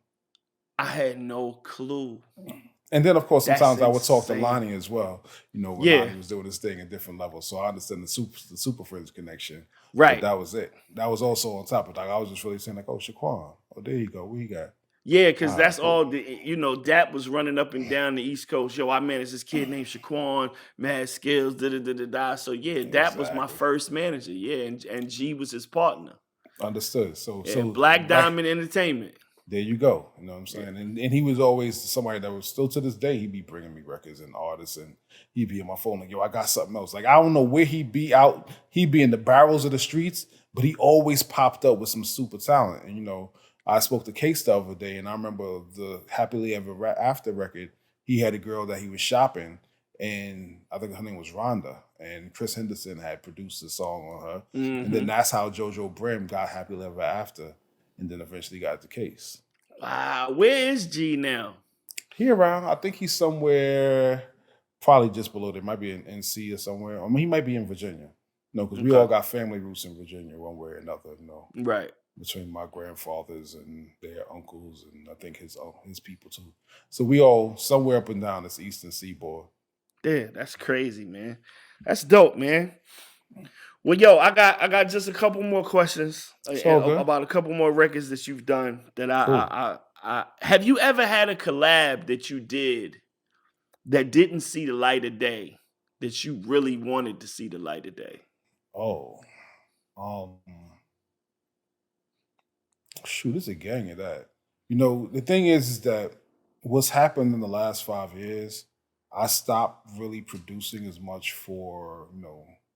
I had no clue. And then, of course, sometimes I would talk to Lonnie as well, when Lonnie was doing his thing at different levels. So I understand the Super Friends connection. Right. But that was it. That was also on top of that. I was just really saying like, oh, Shaquan. Oh, there you go. What you got? Yeah, because that's all, Dap was running up and down the East Coast. Yo, I managed this kid named Shaquan, mad skills, da-da-da-da-da. So, Dap was my first manager, and G was his partner. Understood. So Black Diamond Entertainment. There you go. You know what I'm saying? And he was always somebody that was still to this day, he'd be bringing me records and artists, and he'd be on my phone like, yo, I got something else. Like, I don't know where he'd be out. He'd be in the barrels of the streets, but he always popped up with some super talent. And, I spoke to Case the other day, and I remember the Happily Ever After record. He had a girl that he was shopping, and I think her name was Rhonda, and Chris Henderson had produced the song on her. Mm-hmm. And then that's how JoJo Brim got Happily Ever After, and then eventually got the Case. Wow. Where is G now? He around. I think he's somewhere probably just below there. Might be in NC or somewhere. I mean, he might be in Virginia. Because we all got family roots in Virginia one way or another, Right. Between my grandfathers and their uncles, and I think his people too. So we all somewhere up and down this Eastern Seaboard. Yeah, that's crazy, man. That's dope, man. Well, yo, I got just a couple more questions about a couple more records that you've done. That I have you ever had a collab that you did that didn't see the light of day that you really wanted to see the light of day? Oh, shoot, there's a gang of that. The thing is that what's happened in the last 5 years, I stopped really producing as much for,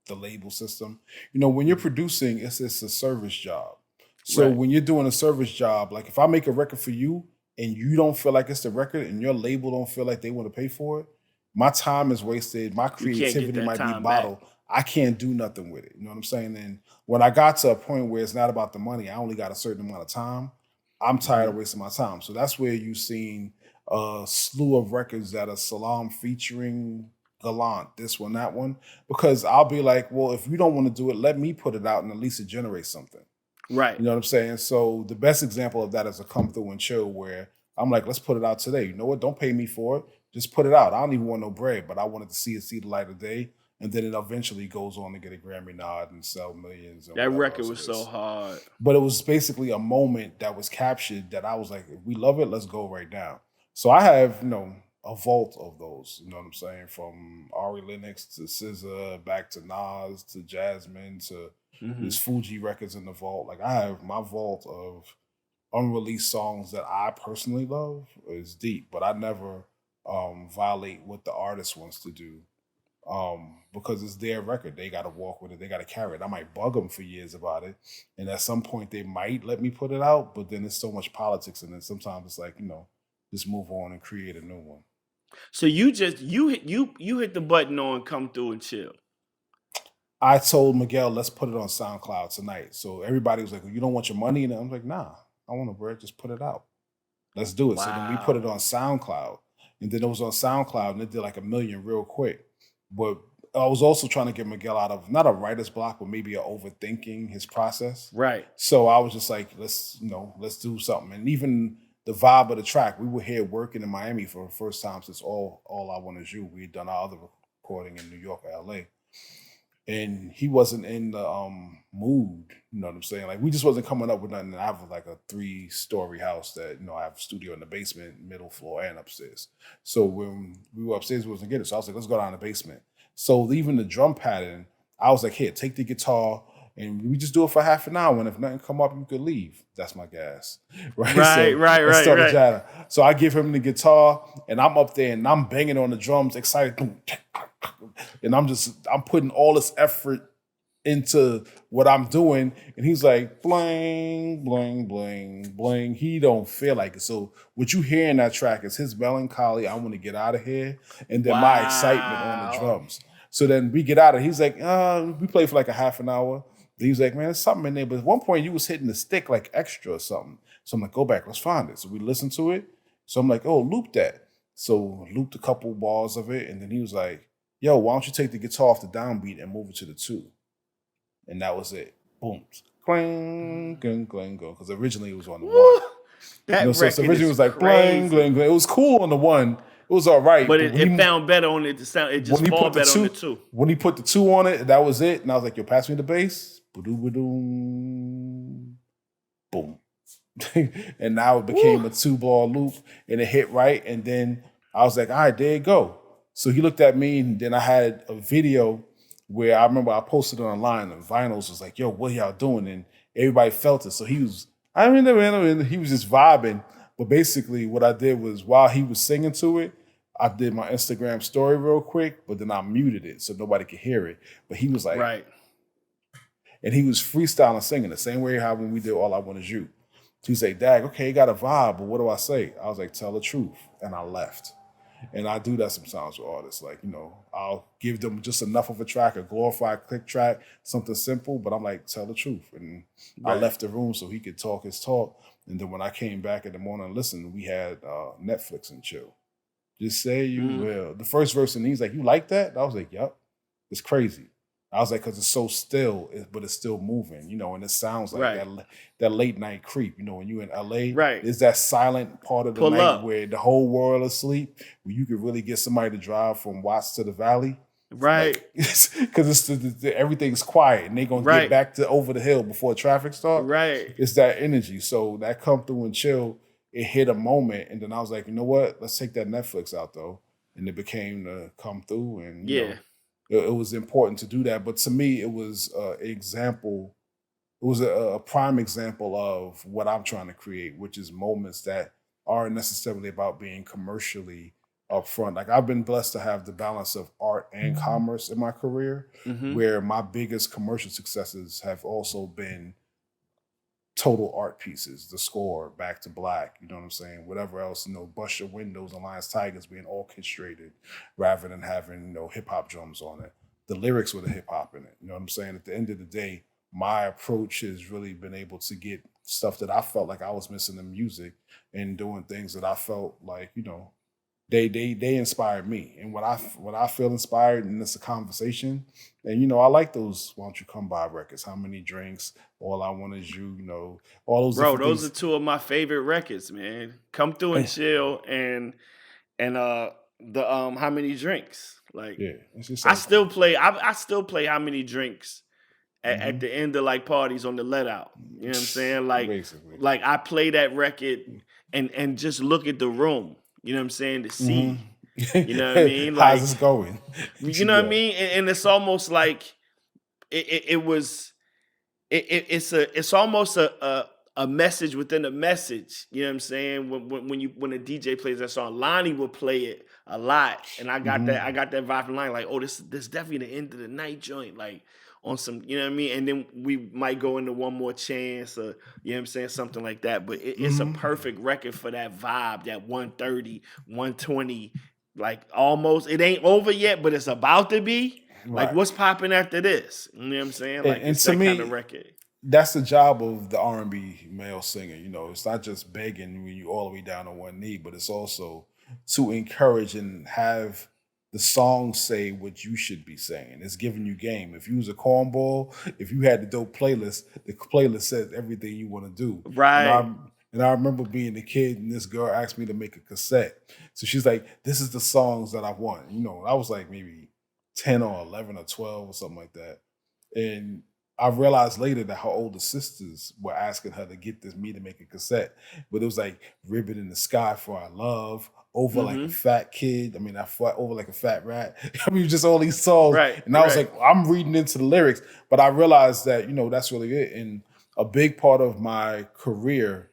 the label system. When you're producing, it's a service job. So when you're doing a service job, like if I make a record for you and you don't feel like it's the record and your label don't feel like they want to pay for it, my time is wasted. My creativity might be bottled. I can't do nothing with it. You know what I'm saying? And when I got to a point where it's not about the money, I only got a certain amount of time, I'm tired of wasting my time. So that's where you've seen a slew of records that are Salaam featuring Gallant, this one, that one. Because I'll be like, well, if you don't want to do it, let me put it out and at least it generates something. Right. You know what I'm saying? So the best example of that is a Come Through and Chill where I'm like, let's put it out today. You know what? Don't pay me for it. just put it out. I don't even want no bread, but I wanted to see it see the light of day. And then it eventually goes on to get a Grammy nod and sell millions. And That whatever record else was it so is. hard. But it was basically a moment that was captured that I was like, if we love it, let's go right now. So I have, a vault of those, you know what I'm saying? From Ari Lennox to SZA, back to Nas, to Jasmine, to there's Fugees records in the vault. Like I have my vault of unreleased songs that I personally love is deep, but I never violate what the artist wants to do. Because it's their record. They got to walk with it. They got to carry it. I might bug them for years about it. And at some point they might let me put it out, but then there's so much politics in it. Sometimes it's like, just move on and create a new one. So you just you hit the button on Come Through and Chill. I told Miguel, let's put it on SoundCloud tonight. So everybody was like, well, you don't want your money? And I'm like, nah, I want a break. Just put it out. Let's do it. Wow. So then we put it on SoundCloud. And then it was on SoundCloud and it did like 1 million real quick. But I was also trying to get Miguel out of not a writer's block, but maybe a overthinking his process. Right. So I was just like, let's do something. And even the vibe of the track, we were here working in Miami for the first time since All I Want Is You. We had done our other recording in New York or LA. And he wasn't in the mood, you know what I'm saying? Like we just wasn't coming up with nothing. I have like a 3-story house that, I have a studio in the basement, middle floor, and upstairs. So when we were upstairs, we wasn't getting it. So I was like, let's go down to the basement. So even the drum pattern, I was like, here, take the guitar and we just do it for half an hour. And if nothing come up, you could leave. That's my gas. Right. Right. So I give him the guitar and I'm up there and I'm banging on the drums, excited. And I'm putting all this effort into what I'm doing. And he's like, bling, bling, bling, bling. He don't feel like it. So what you hear in that track is his melancholy, I want to get out of here. And then my excitement on the drums. So then we get out of it. He's like, we play for like a half an hour. He's like, man, there's something in there. But at one point you was hitting the stick like extra or something. So I'm like, go back, let's find it. So we listened to it. So I'm like, oh, loop that. So looped a couple bars of it. And then he was like, yo, why don't you take the guitar off the downbeat and move it to the 2? And that was it. Boom. Clang, clang, clang, go. Because originally it was on the 1. So originally it was like clang, clang, clang. It was cool on the 1. It was all right. But it found better on it. It just fall better on the 2. When he put the 2 on it, that was it. And I was like, yo, pass me the bass. Ba-doo-ba-doom. Boom. And now it became a 2-bar loop and it hit right. And then I was like, all right, there you go. So he looked at me and then I had a video where I remember I posted it online and Vinyls was like, yo, what y'all doing? And everybody felt it. So he was just vibing. But basically what I did was while he was singing to it, I did my Instagram story real quick, but then I muted it so nobody could hear it. But he was like, right. And he was freestyling singing the same way how when we did All I Want Is You. So he's like, Dag, okay, you got a vibe, but what do I say? I was like, tell the truth. And I left. And I do that sometimes with artists. Like, I'll give them just enough of a track, a glorified click track, something simple, but I'm like, tell the truth. And I left the room so he could talk his talk. And then when I came back in the morning and listened, we had Netflix and chill. Just say you will. The first verse, and he's like, you like that? I was like, yep. It's crazy. I was like, because it's so still, but it's still moving, and it sounds like that late night creep. When you're in LA, there's that silent part of the night where the whole world is asleep, where you could really get somebody to drive from Watts to the Valley. Right. Because everything's quiet and they're going to get back to over the hill before traffic starts. Right. It's that energy. So that Come Through and Chill, it hit a moment. And then I was like, you know what? Let's take that Netflix out, though. And it became the Come Through. And, you know, it was important to do that. But to me, it was an example. It was a prime example of what I'm trying to create, which is moments that aren't necessarily about being commercially upfront. Like, I've been blessed to have the balance of art and commerce in my career, where my biggest commercial successes have also been total art pieces, the score, Back to Black, you know what I'm saying? Whatever else, Bust Your Windows and Lions Tigers being orchestrated rather than having, hip hop drums on it. The lyrics with the hip hop in it. You know what I'm saying? At the end of the day, my approach has really been able to get stuff that I felt like I was missing in music and doing things that I felt like, they inspired me. And when I feel inspired and it's a conversation, and I like those Why Don't You Come By records, How Many Drinks, All I Want Is You, all those. Bro, those are two of my favorite records, man. Come Through and Chill and the How Many Drinks. Like Yeah, it's just I like, still play. I still play How Many Drinks at mhm. the end of like parties on the let out. You know what I'm saying? Basically. Like I play that record and just look at the room. You know what I'm saying? To see. You know what I mean? How's Like this going? you know what I mean? And it's almost like it was. It's almost a message within a message. You know what I'm saying? When a DJ plays that song, Lonnie will play it a lot, and I got that vibe from Lonnie. Like, oh, this definitely the end of the night joint. Like on some, you know what I mean? And then we might go into One More Chance, or you know what I'm saying, something like that. But it's a perfect record for that vibe, that 130, 120. Like almost, it ain't over yet, but it's about to be. Like, Right. what's popping after this? You know what I'm saying? Like, And it's to that kind of me, record. that's the job of the R&B male singer. You know, it's not just begging when you all the way down on one knee, but it's also to encourage and have the song say what you should be saying. It's giving you game. If you was a cornball, if you had the dope playlist, the playlist says everything you want to do. Right. And I remember being a kid and this girl asked me to make a cassette. So she's like, this is the songs that I want. You know, I was like maybe 10 or 11 or 12 or something like that. And I realized later that her older sisters were asking her to get me to make a cassette, but it was like "Ribbon in the Sky for Our Love," "Over Like a Fat Kid." I mean, "Over Like a Fat Rat." I mean, just all these songs, Right. and I was like, I'm reading into the lyrics, but I realized that that's really it. And a big part of my career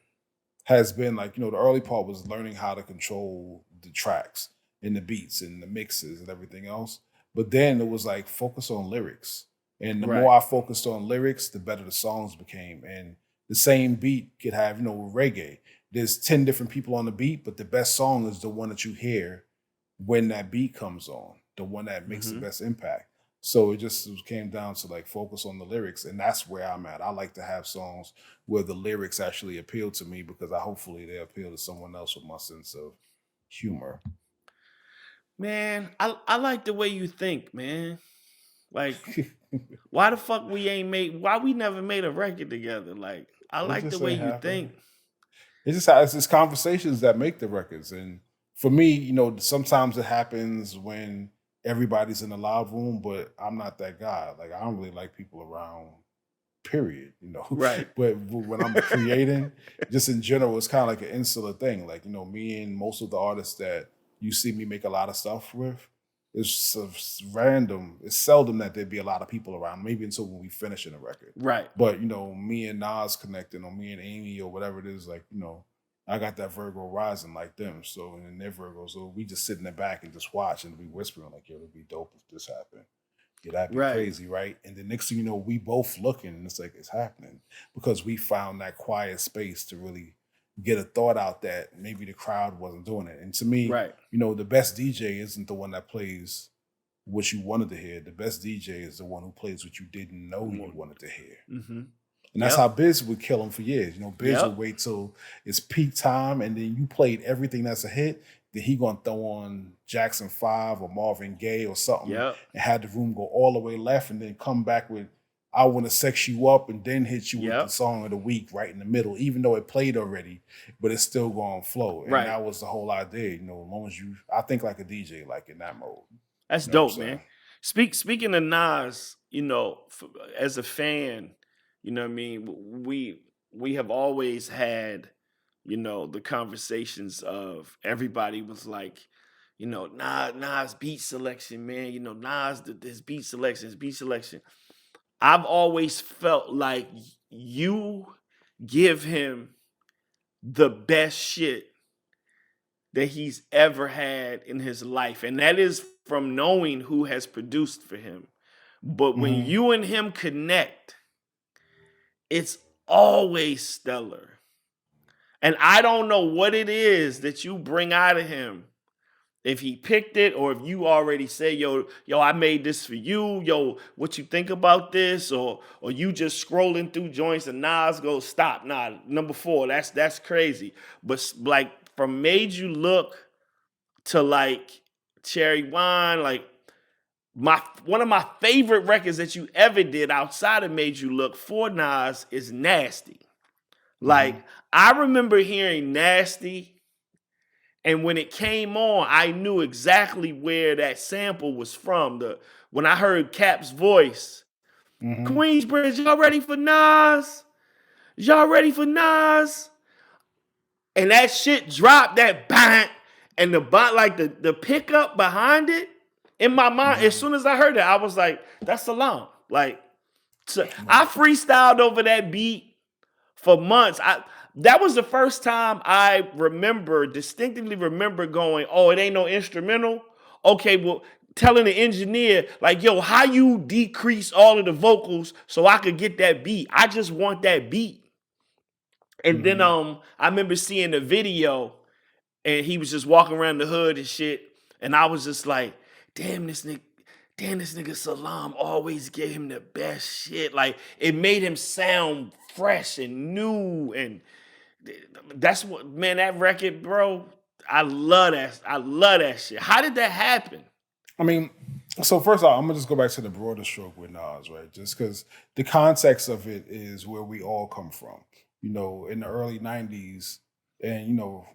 has been like the early part was learning how to control the tracks and the beats and the mixes and everything else. But then it was like focus on lyrics. And the more I focused on lyrics, the better the songs became. And the same beat could have, reggae. There's 10 different people on the beat, but the best song is the one that you hear when that beat comes on, the one that makes the best impact. So it just came down to like focus on the lyrics. And that's where I'm at. I like to have songs where the lyrics actually appeal to me because hopefully they appeal to someone else with my sense of humor. Man, I like the way you think, man. Like, why the fuck why we never made a record together? Like, I like the way you think. It's just conversations that make the records. And for me, sometimes it happens when everybody's in the live room, but I'm not that guy. Like, I don't really like people around, period, Right. But when I'm creating, just in general, it's kind of like an insular thing. Like, me and most of the artists that you see me make a lot of stuff with, it's random. It's seldom that there'd be a lot of people around, maybe until when we finish in a record. Right. But, me and Nas connecting, or me and Amy, or whatever it is, like, I got that Virgo rising like them. So, and they're Virgo. So we just sit in the back and just watch and be whispering like, yo, it'd be dope if this happened. Yeah, that'd be crazy, right? And the next thing you know, we both looking and it's like, it's happening because we found that quiet space to really get a thought out that maybe the crowd wasn't doing it. And to me, the best DJ isn't the one that plays what you wanted to hear. The best DJ is the one who plays what you didn't know you wanted to hear. And that's how Biz would kill him for years. Biz would wait till it's peak time and then you played everything that's a hit. Then he gonna throw on Jackson 5 or Marvin Gaye or something and have the room go all the way left and then come back with I Want to Sex You Up and then hit you with the song of the week right in the middle, even though it played already, but it's still going to flow. And that was the whole idea, as long as I think like a DJ, like in that mode. That's dope, man. Speaking of Nas, as a fan, you know what I mean? We have always had, the conversations of everybody was like, Nas beat selection, man. Nas his beat selection. I've always felt like you give him the best shit that he's ever had in his life. And that is from knowing who has produced for him. But when you and him connect, it's always stellar. And I don't know what it is that you bring out of him. If he picked it or if you already say, yo, I made this for you. Yo, what you think about this? Or you just scrolling through joints and Nas goes, stop. Nah, number 4, that's crazy. But like from Made You Look to like Cherry Wine, like one of my favorite records that you ever did outside of Made You Look for Nas is Nasty. Like I remember hearing Nasty And when it came on, I knew exactly where that sample was from. When I heard Cap's voice, Queensbridge, y'all ready for Nas? Y'all ready for Nas? And that shit dropped, that bang, and the pickup behind it, in my mind, as soon as I heard that, I was like, that's Salaam. Like, so I freestyled over that beat for months. That was the first time I distinctively remember going, oh, it ain't no instrumental. Okay, well, telling the engineer, like, yo, how you decrease all of the vocals so I could get that beat? I just want that beat. And then I remember seeing the video and he was just walking around the hood and shit. And I was just like, damn, this nigga Salaam always gave him the best shit. Like, it made him sound fresh and new. And that's what, man, that record, bro, I love that. I love that shit. How did that happen? I mean, so first off, I'm gonna just go back to the broader stroke with Nas, right? Just because the context of it is where we all come from. You know, in the early '90s, and you know,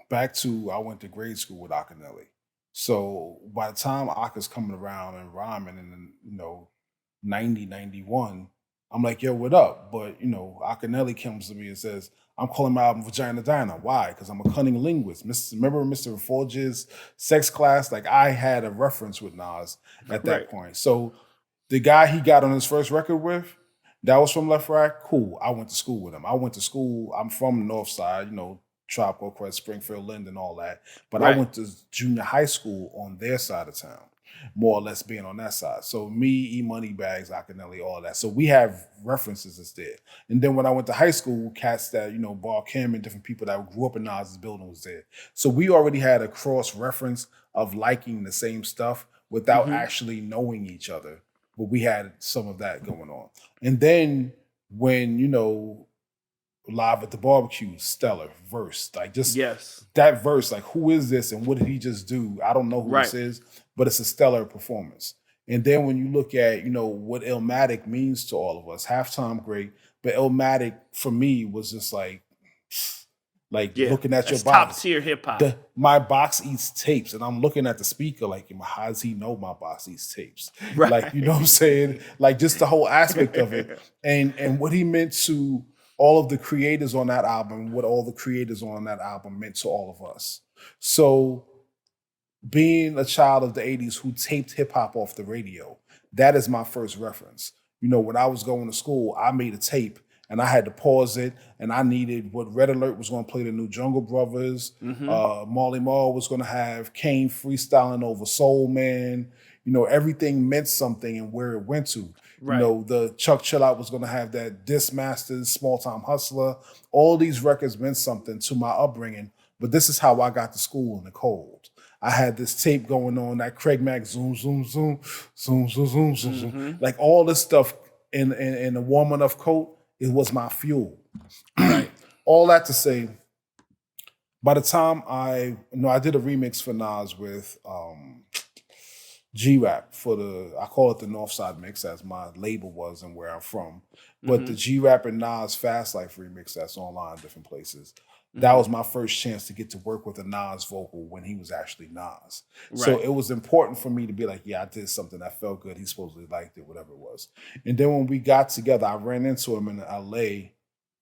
back to I went to grade school with Akinelli. So by the time Aka's coming around and rhyming in, you know, 90, 91, I'm like, yo, what up? But, you know, Akinelli comes to me and says, I'm calling my album Vagina Dina. Why? Because I'm a cunning linguist. Remember Mr. Fugees' sex class? Like, I had a reference with Nas at that point. So the guy he got on his first record with, that was from Left Right. Cool. I went to school with him. I'm from the North Side, you know, Tropical Crest, Springfield, Linden, all that. But I went to junior high school on their side of town, more or less being on that side. So me, E-Money Bags, Akinelli, all that. So we have references that's there. And then when I went to high school, cats that, you know, Bar Kim and different people that grew up in Nas's building was there. So we already had a cross-reference of liking the same stuff without actually knowing each other. But we had some of that going on. And then when, you know, Live at the Barbecue, stellar verse. Like, just that verse, like, who is this and what did he just do? I don't know who this is, but it's a stellar performance. And then when you look at, you know, what Illmatic means to all of us, Halftime great, but Illmatic for me was just like looking at your box. Top tier hip hop. My box eats tapes, and I'm looking at the speaker like, how does he know my box eats tapes? Right. Like, you know what I'm saying? Like, just the whole aspect of it, and what he meant to all of the creators on that album, what all the creators on that album meant to all of us. So being a child of the 80s who taped hip hop off the radio, that is my first reference. You know, when I was going to school, I made a tape and I had to pause it, and I needed what Red Alert was going to play the new Jungle Brothers. Marley Marl was going to have Kane freestyling over Soul Man. You know, everything meant something and where it went to. You know, the Chuck Chill Out was going to have that Diss Masters, Small Time Hustler. All these records meant something to my upbringing, but this is how I got to school in the cold. I had this tape going on, that Craig Mack, zoom, zoom, zoom, zoom, zoom, zoom, zoom, zoom. Like, all this stuff in a warm enough coat, it was my fuel. All that to say, by the time I did a remix for Nas with G-Rap for I call it the Northside mix, as my label was and where I'm from. But the G-Rap and Nas Fast Life remix that's online in different places, that was my first chance to get to work with a Nas vocal when he was actually Nas. So it was important for me to be like, yeah, I did something that felt good. He supposedly liked it, whatever it was. And then when we got together, I ran into him in LA.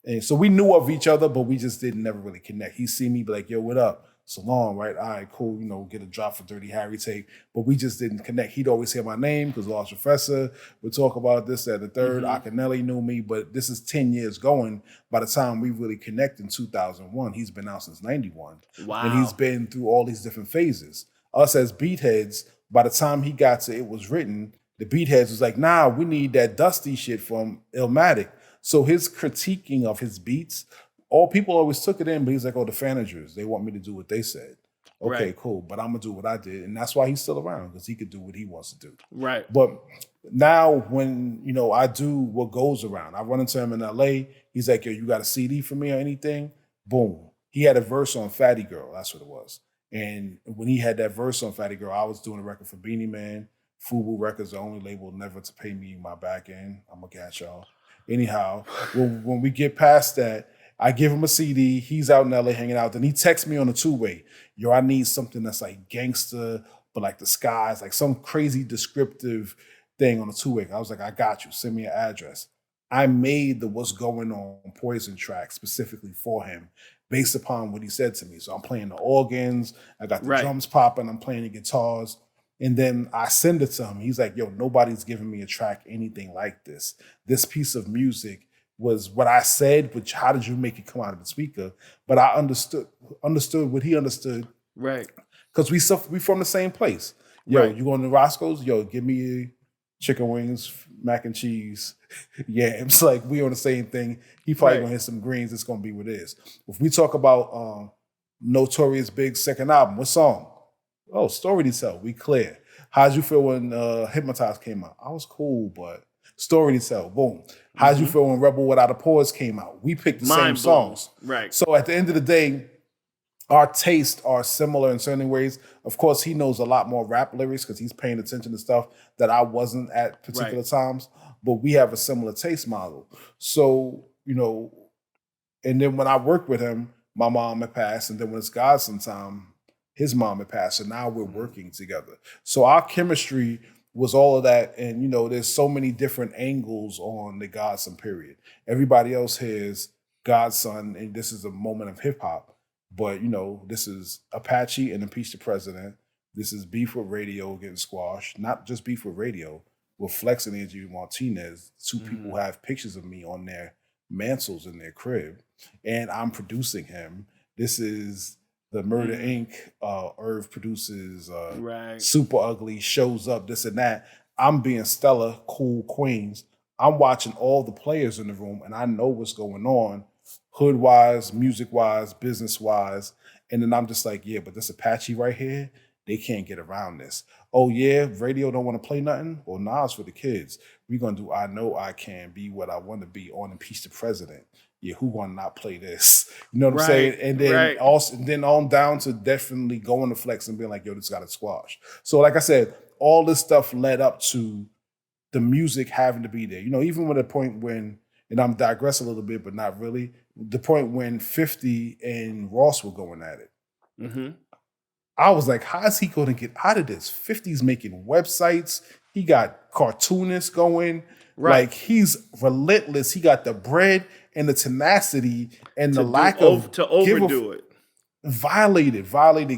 And so we knew of each other, but we just didn't never really connect. He see me, be like, yo, what up? Salaam, right? All right, cool. You know, get a drop for Dirty Harry tape. But we just didn't connect. He'd always hear my name because Lost Professor would talk about this, that, the third. Akinelli knew me, but this is 10 years going. By the time we really connect in 2001, he's been out since 91. Wow. And he's been through all these different phases. Us as beatheads, by the time he got to It Was Written, the beatheads was like, nah, we need that dusty shit from Illmatic. So his critiquing of his beats, all people always took it in, but he's like, oh, the managers, they want me to do what they said. Okay, cool. But I'm going to do what I did. And that's why he's still around, because he could do what he wants to do. Right. But now when, you know, I do what goes around, I run into him in LA. He's like, yo, you got a CD for me or anything? Boom. He had a verse on Fatty Girl. That's what it was. And when he had that verse on Fatty Girl, I was doing a record for Beanie Man. Fubu Records, the only label never to pay me my back end. I'm going to catch y'all. Anyhow, when we get past that, I give him a CD. He's out in LA hanging out. Then he texts me on a two-way. Yo, I need something that's like gangster, but like the skies, like some crazy descriptive thing on a two-way. I was like, I got you. Send me an address. I made the What's Going On Poison track specifically for him based upon what he said to me. So I'm playing the organs. I got the drums popping. I'm playing the guitars. And then I send it to him. He's like, yo, nobody's giving me a track anything like this. This piece of music was what I said, which how did you make it come out of the speaker? But I understood what he understood. Right. Because we from the same place. Yo, you going to Roscoe's? Yo, give me chicken wings, mac and cheese. Yeah, it's like we on the same thing. He probably gonna hit some greens. It's gonna be what it is. If we talk about Notorious Big's second album, what song? Oh, Story to Tell. We clear. How'd you feel when Hypnotize came out? I was cool, but Story to Tell. Boom. How'd you feel when Rebel Without a Pause came out? We picked the same songs. Right. So at the end of the day, our tastes are similar in certain ways. Of course, he knows a lot more rap lyrics because he's paying attention to stuff that I wasn't at particular times. But we have a similar taste model. So, you know, and then when I worked with him, my mom had passed. And then when it's Godson time, his mom had passed. And now we're working together. So our chemistry was all of that. And, you know, there's so many different angles on the Godson period. Everybody else hears Godson, and this is a moment of hip hop. But, you know, this is Apache and Impeach the President. This is beef with radio getting squashed. Not just beef with radio, with Flex and Angie Martinez. Two people have pictures of me on their mantles in their crib. And I'm producing him. This is the Murder Inc. Irv produces Super Ugly, Shows Up, this and that. I'm being Stella, Cool Queens. I'm watching all the players in the room, and I know what's going on. Hood-wise, music-wise, business-wise. And then I'm just like, yeah, but this Apache right here, they can't get around this. Oh, yeah, radio don't want to play nothing? Well, Nas for the kids. We're going to do I Know I Can Be What I Want to Be on Impeach the President. Yeah, who want to not play this? You know what I'm saying? And then also, then on down to definitely going to Flex and being like, yo, this got to squash. So like I said, all this stuff led up to the music having to be there. You know, even with a point when, and I'm digressing a little bit, but not really, the point when 50 and Ross were going at it. I was like, how is he going to get out of this? 50's making websites. He got cartoonists going. Like, he's relentless. He got the bread and the tenacity and the lack of... To overdo it. Violated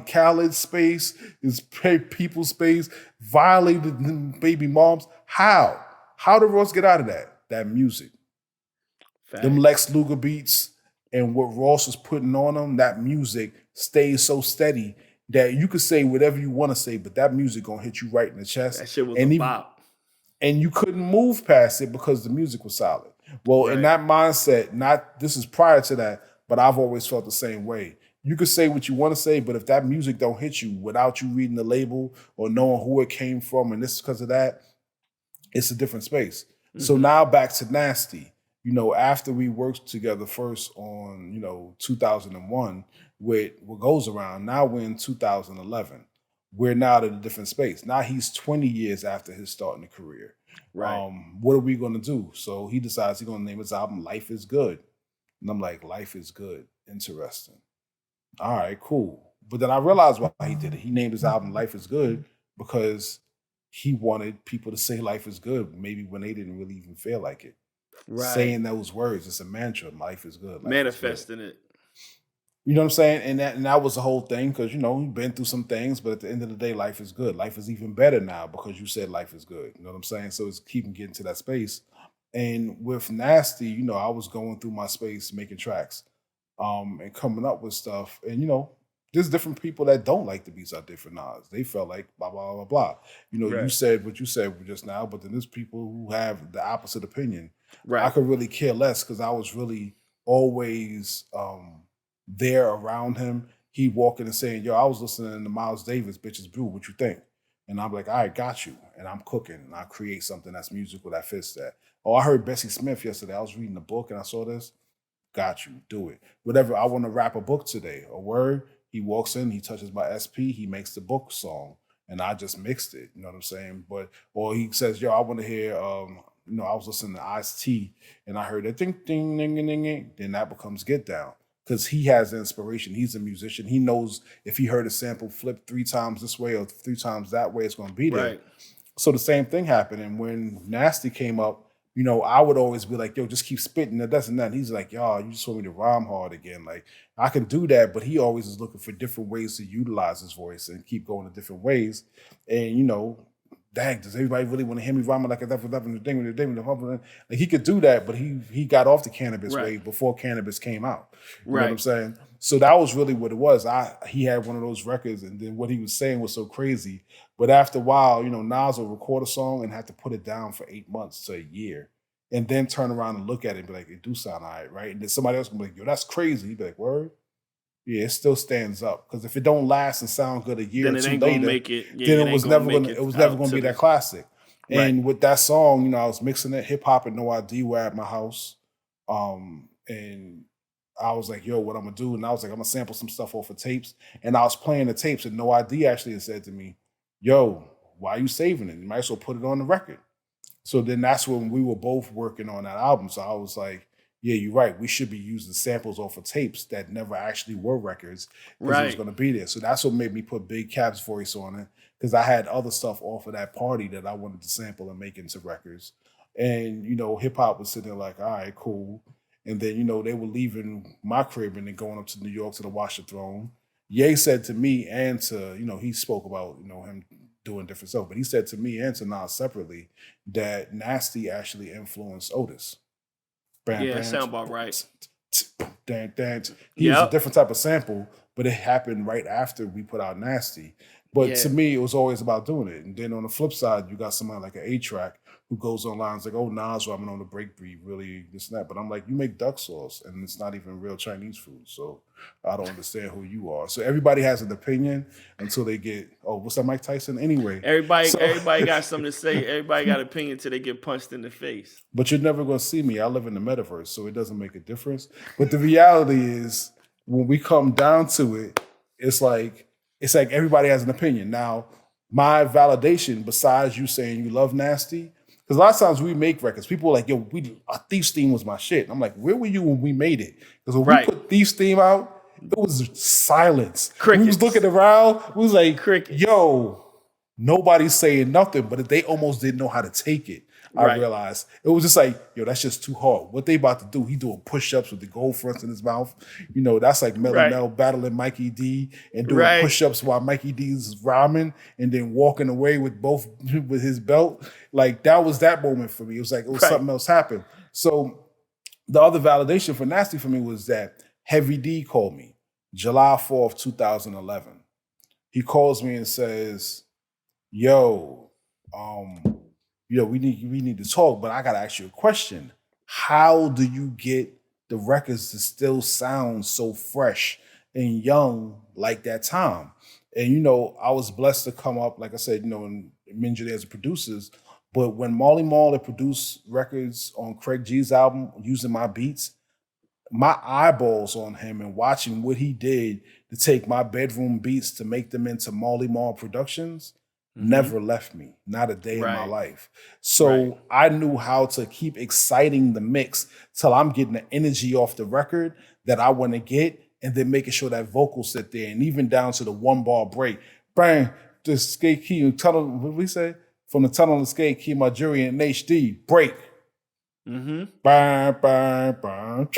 Khaled's space, his people's space, violated baby moms. How? How did Ross get out of that? That music. Them Lex Luger beats and what Ross was putting on them, that music stays so steady that you could say whatever you want to say, but that music gonna hit you right in the chest. That shit was a bop. And you couldn't move past it because the music was solid. Well, in that mindset, this is prior to that, but I've always felt the same way. You could say what you want to say, but if that music don't hit you without you reading the label or knowing who it came from, and this is because of that, it's a different space. So now back to Nasty. You know, after we worked together first on, 2001 with What Goes Around, now we're in 2011. We're now at a different space. Now he's 20 years after his starting the career. What are we going to do? So he decides he's going to name his album Life is Good. And I'm like, Life is Good. Interesting. All right, cool. But then I realized why he did it. He named his album Life is Good because he wanted people to say life is good, maybe when they didn't really even feel like it. Saying those words, it's a mantra. Life is good. Manifesting it. You know what I'm saying? And that was the whole thing because, we've been through some things, but at the end of the day, life is good. Life is even better now because you said life is good. You know what I'm saying? So it's keeping getting to that space. And with Nasty, I was going through my space making tracks and coming up with stuff. And, there's different people that don't like the beats I did for Nas. They felt like blah, blah, blah, blah. You said what you said just now, but then there's people who have the opposite opinion. I could really care less because I was really always there around him. He walking and saying, yo, I was listening to Miles Davis, Bitches Brew, what you think? And I'm like, all right, got you. And I'm cooking and I create something that's musical that fits that. Oh, I heard Bessie Smith yesterday. I was reading the book and I saw this. Got you, do it. Whatever, I want to rap a book today. A word, he walks in, he touches my SP, he makes the book song. And I just mixed it, you know what I'm saying? Or he says, yo, I want to hear I was listening to Ice-T and I heard a ding, ding, ding, ding, ding, ding, then that becomes Get Down. Because he has the inspiration. He's a musician. He knows if he heard a sample flip 3 times this way or 3 times that way, it's going to be there. Right. So the same thing happened. And when Nasty came up, I would always be like, yo, just keep spitting. That doesn't that. And he's like, yo, you just want me to rhyme hard again. Like, I can do that, but he always is looking for different ways to utilize his voice and keep going to different ways. And, dang, does everybody really want to hear me rhyming like a like he could do that, but he got off the cannabis wave before cannabis came out. You know what I'm saying? So that was really what it was. He had one of those records, and then what he was saying was so crazy. But after a while, Nas will record a song and have to put it down for 8 months to a year, and then turn around and look at it and be like, it do sound all right? And then somebody else can be like, yo, that's crazy. He'd be like, word? Yeah, it still stands up. Because if it don't last and sound good a year or two later, then it was never gonna be that classic. And with that song, I was mixing it, hip hop and No ID were at my house. And I was like, yo, what I'm gonna do? And I was like, I'm gonna sample some stuff off of tapes. And I was playing the tapes, and No ID actually had said to me, yo, why are you saving it? You might as well put it on the record. So then that's when we were both working on that album. So I was like, yeah, you're right. We should be using samples off of tapes that never actually were records because it was going to be there. So that's what made me put Big Cap's voice on it, because I had other stuff off of that party that I wanted to sample and make into records. And, hip hop was sitting there like, all right, cool. And then, they were leaving my crib and then going up to New York to the Watch the Throne. Ye said to me and to, he spoke about, him doing different stuff, but he said to me and to Nas separately that Nasty actually influenced Otis. Bam, yeah, bam, sound about right. He was a different type of sample, but it happened right after we put out Nasty. But to me, it was always about doing it. And then on the flip side, you got somebody like an A-Track who goes online and is like, oh, Nas ramen on the break breed, really this and that. But I'm like, you make duck sauce, and it's not even real Chinese food. So I don't understand who you are. So everybody has an opinion until they get, oh, what's that, Mike Tyson? Anyway. Everybody got something to say. Everybody got an opinion until they get punched in the face. But you're never going to see me. I live in the metaverse, so it doesn't make a difference. But the reality is, when we come down to it, it's like everybody has an opinion. Now, my validation, besides you saying you love Nasty, because a lot of times we make records, people are like, yo, Thief's Theme was my shit. And I'm like, where were you when we made it? Because when we put Thief's Theme out, it was silence. Crickets. We was looking around, we was like, Crickets. yo, nobody's saying nothing, but they almost didn't know how to take it. I realized it was just like, yo, that's just too hard. What they about to do? He doing push-ups with the gold fronts in his mouth. That's like Melly Mel battling Mikey D and doing push-ups while Mikey D's rhyming and then walking away with his belt. Like that was that moment for me. It was like something else happened. So the other validation for Nasty for me was that Heavy D called me July 4th, 2011. He calls me and says, yo, we need to talk, but I gotta ask you a question. How do you get the records to still sound so fresh and young like that time? And I was blessed to come up, like I said, and mentioned as producers. But when Marley Marl had produced records on Craig G's album using my beats, my eyeballs on him and watching what he did to take my bedroom beats to make them into Marley Marl Productions never left me, not a day in my life. So I knew how to keep exciting the mix till I'm getting the energy off the record that I want to get, and then making sure that vocals sit there, and even down to the 1-bar break. Bang, the skate key, tunnel, what we say? From the tunnel and skate key, my jury in HD, break. Bang, bang, bang,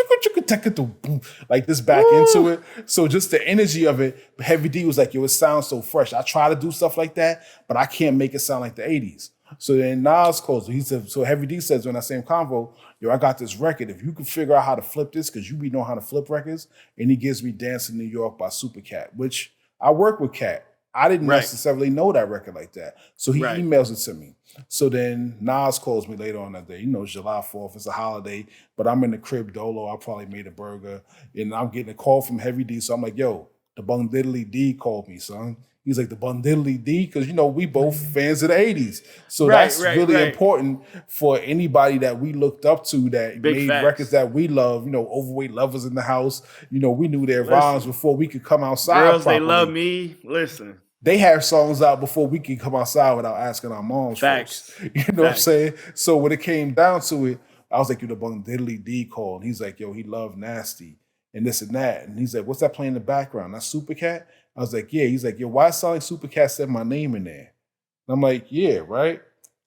like this back into it. So just the energy of it, Heavy D was like, yo, it sounds so fresh. I try to do stuff like that, but I can't make it sound like the 80s. So then Nas calls me. He said, so Heavy D says in that same convo, yo, I got this record. If you can figure out how to flip this, because you be know how to flip records, and he gives me Dance in New York by Supercat, which I work with Cat. I didn't necessarily know that record like that. So he emails it to me. So then Nas calls me later on that day. July 4th, it's a holiday, but I'm in the crib dolo. I probably made a burger, and I'm getting a call from Heavy D. So I'm like, yo, the Bun Diddly D called me, son. He's like, the Bun Diddly D, because, we both fans of the 80s. So that's really important for anybody that we looked up to that made records that we love, Overweight Lovers in the House. We knew their rhymes before we could come outside Girls, properly. They love me. Listen. they have songs out before we can come outside without asking our moms Facts. first. You know what I'm saying? So when it came down to it, I was like, the Bun Diddly D call. And he's like, yo, he loved Nasty and this and that. And he's like, what's that playing in the background? That's Supercat? I was like, yeah. He's like, yo, why it sound like Supercat said my name in there? And I'm like, yeah, right?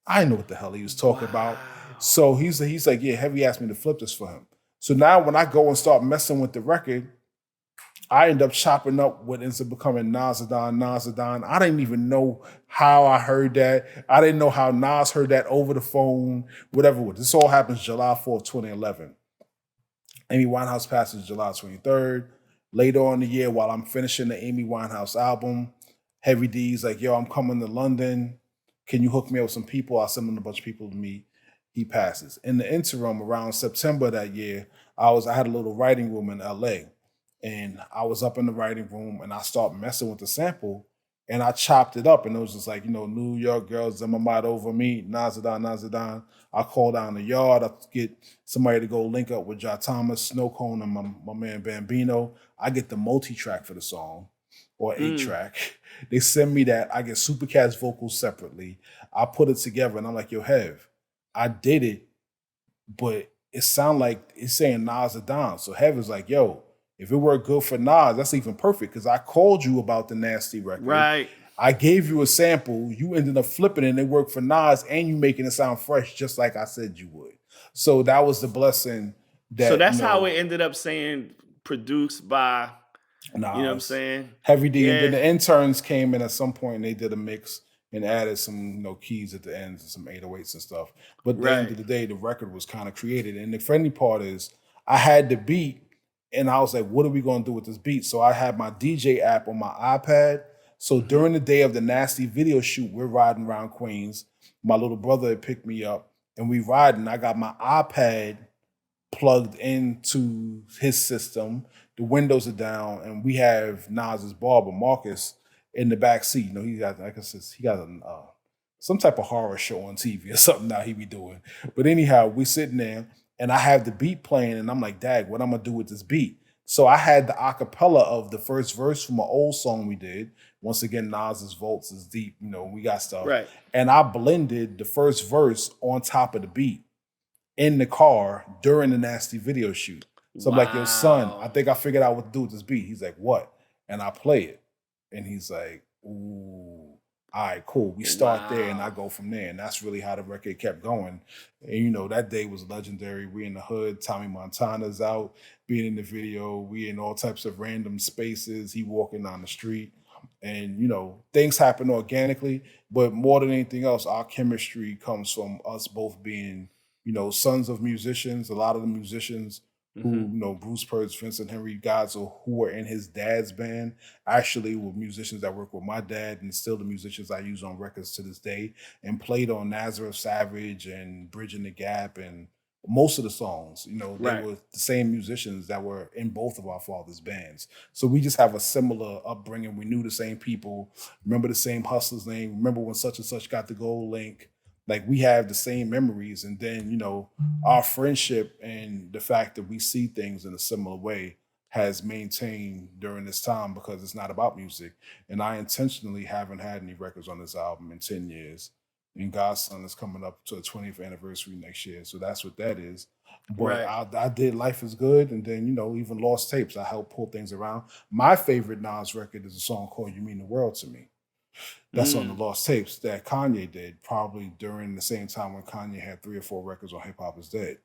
I didn't know what the hell he was talking about. So he's like, yeah, Heavy asked me to flip this for him. So now when I go and start messing with the record, I end up chopping up what ends up becoming Nazadon. I didn't even know how I heard that. I didn't know how Nas heard that over the phone, whatever it was. This all happens July 4th, 2011. Amy Winehouse passes July 23rd. Later on in the year, while I'm finishing the Amy Winehouse album, Heavy D's like, yo, I'm coming to London. Can you hook me up with some people? I'll send a bunch of people to meet. He passes. In the interim, around September that year, I had a little writing room in LA. And I was up in the writing room and I started messing with the sample and I chopped it up. And it was just like, New York girls, Zemamad over me, Nazadon. I call down the yard. I get somebody to go link up with Ja Thomas, Snow Cone, and my man Bambino. I get the multi-track for the song or 8-track. They send me that. I get Supercat's vocals separately. I put it together and I'm like, yo, Hev, I did it, but it sound like it's saying Nazadon. So Hev is like, yo, if it worked good for Nas, that's even perfect because I called you about the Nasty record. Right. I gave you a sample. You ended up flipping it and it worked for Nas and you making it sound fresh just like I said you would. So that was the blessing. So that's how it ended up saying produced by, Nas. You know what I'm saying? Heavy D. Yeah. And then the interns came in at some point and they did a mix and added some keys at the ends and some 808s and stuff. But at the end of the day, the record was kind of created. And the funny part is I had the beat. And I was like, what are we going to do with this beat? So I had my DJ app on my iPad. So during the day of the Nasty video shoot, we're riding around Queens. My little brother had picked me up and we riding. I got my iPad plugged into his system. The windows are down and we have Nas's barber, Marcus, in the back seat. He got, like I said, he got some type of horror show on TV or something now he be doing. But anyhow, we sitting there. And I have the beat playing, and I'm like, Dag, what I'm gonna do with this beat? So I had the acapella of the first verse from an old song we did. Once again, Nas's Volts is deep, we got stuff. Right. And I blended the first verse on top of the beat in the car during the Nasty video shoot. So I'm like, yo, son, I think I figured out what to do with this beat. He's like, what? And I play it. And he's like, ooh. All right, cool. We start there and I go from there. And that's really how the record kept going. And, that day was legendary. We in the hood. Tommy Montana's out being in the video. We in all types of random spaces. He walking down the street. And, things happen organically. But more than anything else, our chemistry comes from us both being, sons of musicians. A lot of the musicians who, Bruce Purds, Vincent Henry Godzo, who were in his dad's band, actually were musicians that work with my dad and still the musicians I use on records to this day and played on Nazareth Savage and Bridging the Gap and most of the songs, they were the same musicians that were in both of our father's bands. So we just have a similar upbringing. We knew the same people, remember the same hustler's name, remember when such and such got the gold link. Like we have the same memories. And then, our friendship and the fact that we see things in a similar way has maintained during this time because it's not about music. And I intentionally haven't had any records on this album in 10 years. And Godson is coming up to the 20th anniversary next year. So that's what that is. But I did Life is Good. And then, even Lost Tapes, I helped pull things around. My favorite Nas record is a song called You Mean the World to Me. That's on the Lost Tapes that Kanye did probably during the same time when Kanye had 3 or 4 records on Hip Hop Is Dead.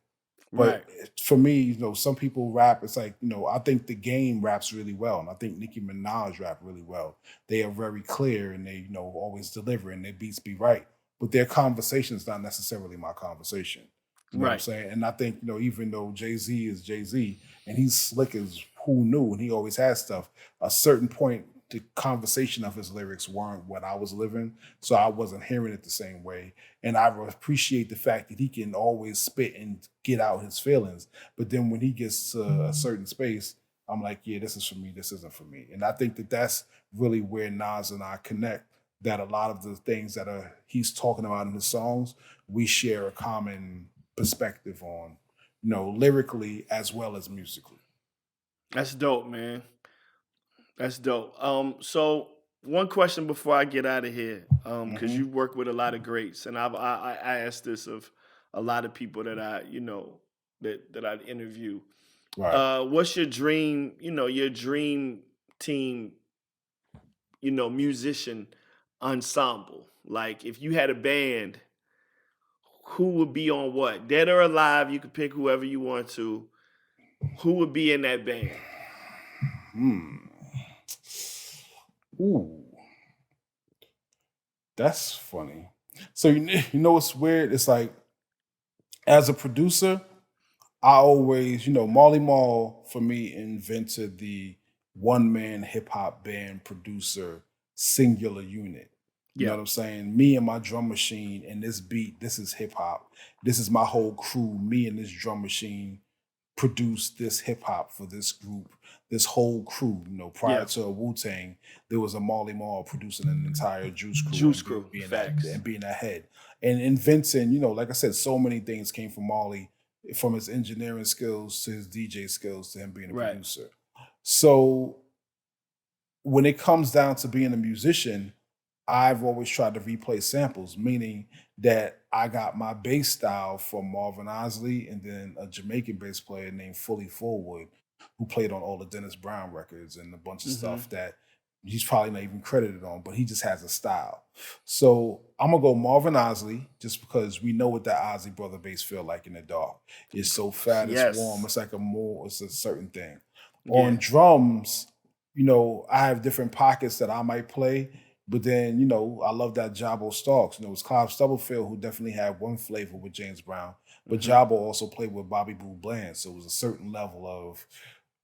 But for me, some people rap, it's like, I think The Game raps really well. And I think Nicki Minaj rap really well. They are very clear and they, always deliver and their beats be right. But their conversation is not necessarily my conversation. You know what I'm saying? And I think, even though Jay-Z is Jay-Z and he's slick as who knew and he always has stuff, a certain point, the conversation of his lyrics weren't what I was living, so I wasn't hearing it the same way. And I appreciate the fact that he can always spit and get out his feelings. But then when he gets to a certain space, I'm like, yeah, this is for me, this isn't for me. And I think that that's really where Nas and I connect, that a lot of the things that he's talking about in his songs, we share a common perspective on, lyrically as well as musically. That's dope, man. That's dope. So one question before I get out of here, because Mm-hmm. you work with a lot of greats, and I asked this of a lot of people that I that I interview. Right. What's your dream? Your dream team. Musician ensemble. Like if you had a band, who would be on what? Dead or alive? You could pick whoever you want to. Who would be in that band? Ooh, that's funny. So you know what's weird? It's like as a producer, I always, Marley Marl for me invented the one man hip hop band producer singular unit. You know Yeah. what I'm saying? Me and my drum machine and this beat, this is hip hop. This is my whole crew. Me and this drum machine produced this hip hop for this group, this whole crew. Prior Yeah. to Wu Tang, there was a Marley Marl producing an entire Juice Crew, Juice and Crew. being Facts. and being ahead and inventing. Like I said, so many things came from Marley, from his engineering skills to his DJ skills to him being a Right. producer. So when it comes down to being a musician, I've always tried to replay samples, meaning that I got my bass style from Marvin Osley and then a Jamaican bass player named Fully Forward, who played on all the Dennis Brown records and a bunch of stuff that he's probably not even credited on, but he just has a style. So I'm gonna go Marvin Osley just because we know what that Osley brother bass feel like in the dark. It's so fat, Yes. it's warm, it's like it's a certain thing. Yeah. On drums, I have different pockets that I might play. But then, I love that Jabo Starks. It's Clive Stubblefield who definitely had one flavor with James Brown. But Jabo also played with Bobby Blue Bland. So it was a certain level of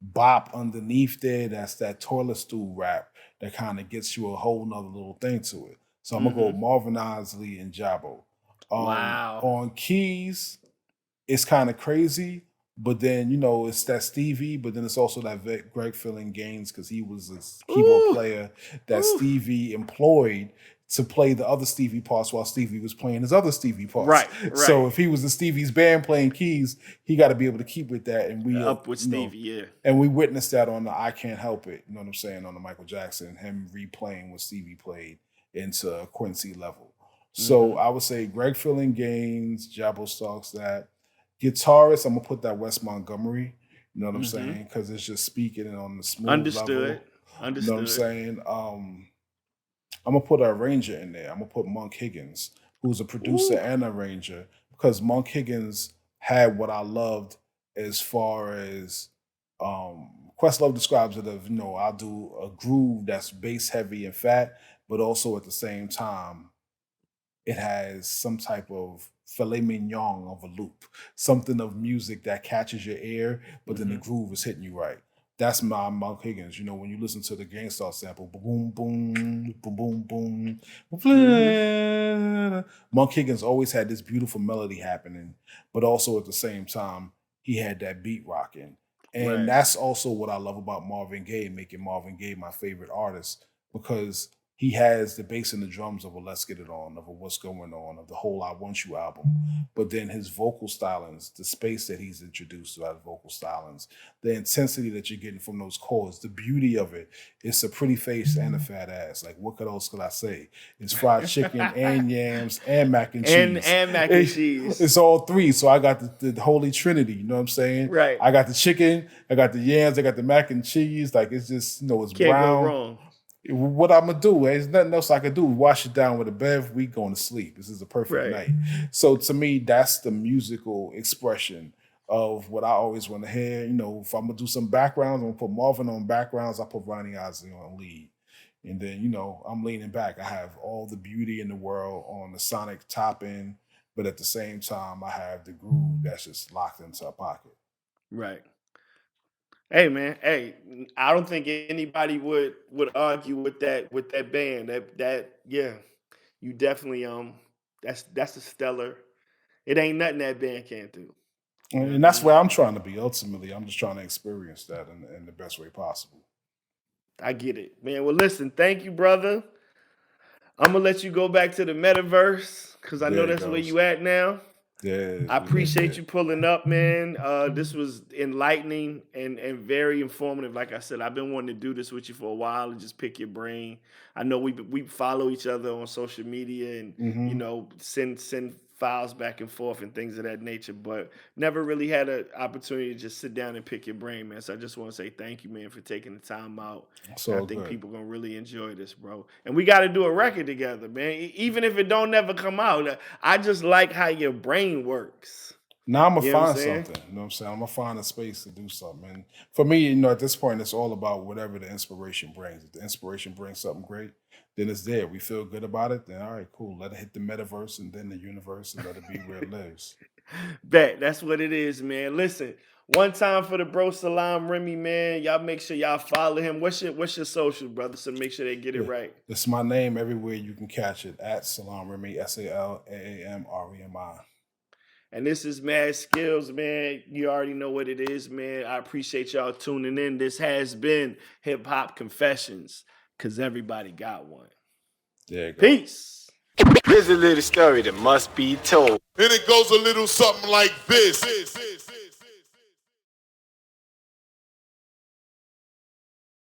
bop underneath there. That's that toilet stool rap that kind of gets you a whole nother little thing to it. So I'm going to go Marvin Osley and Jabo. Wow. On keys, it's kind of crazy. But then, it's that Stevie, but then it's also that Greg Filling Gaines because he was a keyboard player that Stevie employed to play the other Stevie parts while Stevie was playing his other Stevie parts. Right. So if he was in Stevie's band playing keys, he got to be able to keep with that. And we Up with Stevie, yeah. And we witnessed that on the I Can't Help It, you know what I'm saying, on the Michael Jackson, him replaying what Stevie played into a Quincy level. So I would say Greg Filling Gaines, Jabo Starks, that. Guitarist, I'm gonna put that Wes Montgomery. You know what I'm saying? Because it's just speaking and on the smooth Understood. level. You know what I'm saying? I'm gonna put an arranger in there. I'm gonna put Monk Higgins, who's a producer and arranger, because Monk Higgins had what I loved as far as Questlove describes it of, I'll do a groove that's bass heavy and fat, but also at the same time, it has some type of filet mignon of a loop, something of music that catches your ear, but then the groove is hitting you right. That's my Monk Higgins. When you listen to the Gangstar sample, boom, boom, boom, boom, boom. Monk Higgins always had this beautiful melody happening, but also at the same time, he had that beat rocking. And that's also what I love about Marvin Gaye, making Marvin Gaye my favorite artist, because he has the bass and the drums of a Let's Get It On, of a What's Going On, of the whole I Want You album. But then his vocal stylings, the space that he's introduced to that vocal stylings, the intensity that you're getting from those chords, the beauty of it, it's a pretty face and a fat ass. Like, what else could I say? It's fried chicken and yams and mac and cheese. And mac and cheese. It's all three. So I got the holy trinity, you know what I'm saying? Right. I got the chicken, I got the yams, I got the mac and cheese. Like, it's just, it's Can't brown. go wrong. What I'm gonna do, there's nothing else I could do. Wash it down with a bev, we going to sleep. This is a perfect night. So to me, that's the musical expression of what I always want to hear. If I'm gonna do some backgrounds, I'm gonna put Marvin on backgrounds, I put Ronnie Osley on lead. And then, I'm leaning back. I have all the beauty in the world on the sonic top end, but at the same time, I have the groove that's just locked into a pocket. Right. Hey man, I don't think anybody would argue with that band. That yeah, you definitely that's a stellar. It ain't nothing that band can't do. And that's where I'm trying to be. Ultimately, I'm just trying to experience that in the best way possible. I get it, man. Well, listen, thank you, brother. I'm gonna let you go back to the metaverse because I know There it that's where goes. you at now. Yeah, I appreciate you pulling up, man. This was enlightening and very informative. Like I said, I've been wanting to do this with you for a while and just pick your brain. I know we follow each other on social media and you know send files back and forth and things of that nature, but never really had an opportunity to just sit down and pick your brain, man. So I just want to say thank you, man, for taking the time out. So I think people gonna really enjoy this, bro. And we got to do a record together, man. Even if it don't never come out, I just like how your brain works. Now I'm gonna You know what I'm find saying? something. You know what I'm saying? I'm gonna find a space to do something. And for me, you know, at this point, it's all about whatever the inspiration brings. If the inspiration brings something great, then it's there. We feel good about it. Then all right, cool. Let it hit the metaverse and then the universe, and let it be where it lives. Bet that's what it is, man. Listen, one time for the bro Salaam Remi, man. Y'all make sure y'all follow him. What's your social, brother? So make sure they get it right. It's my name everywhere you can catch it at Salaam Remi, SALAAMREMI. And this is Mad Skillz, man. You already know what it is, man. I appreciate y'all tuning in. This has been HipHopConfessions, because everybody got one. There you go. Peace. Here's a little story that must be told. And it goes a little something like this.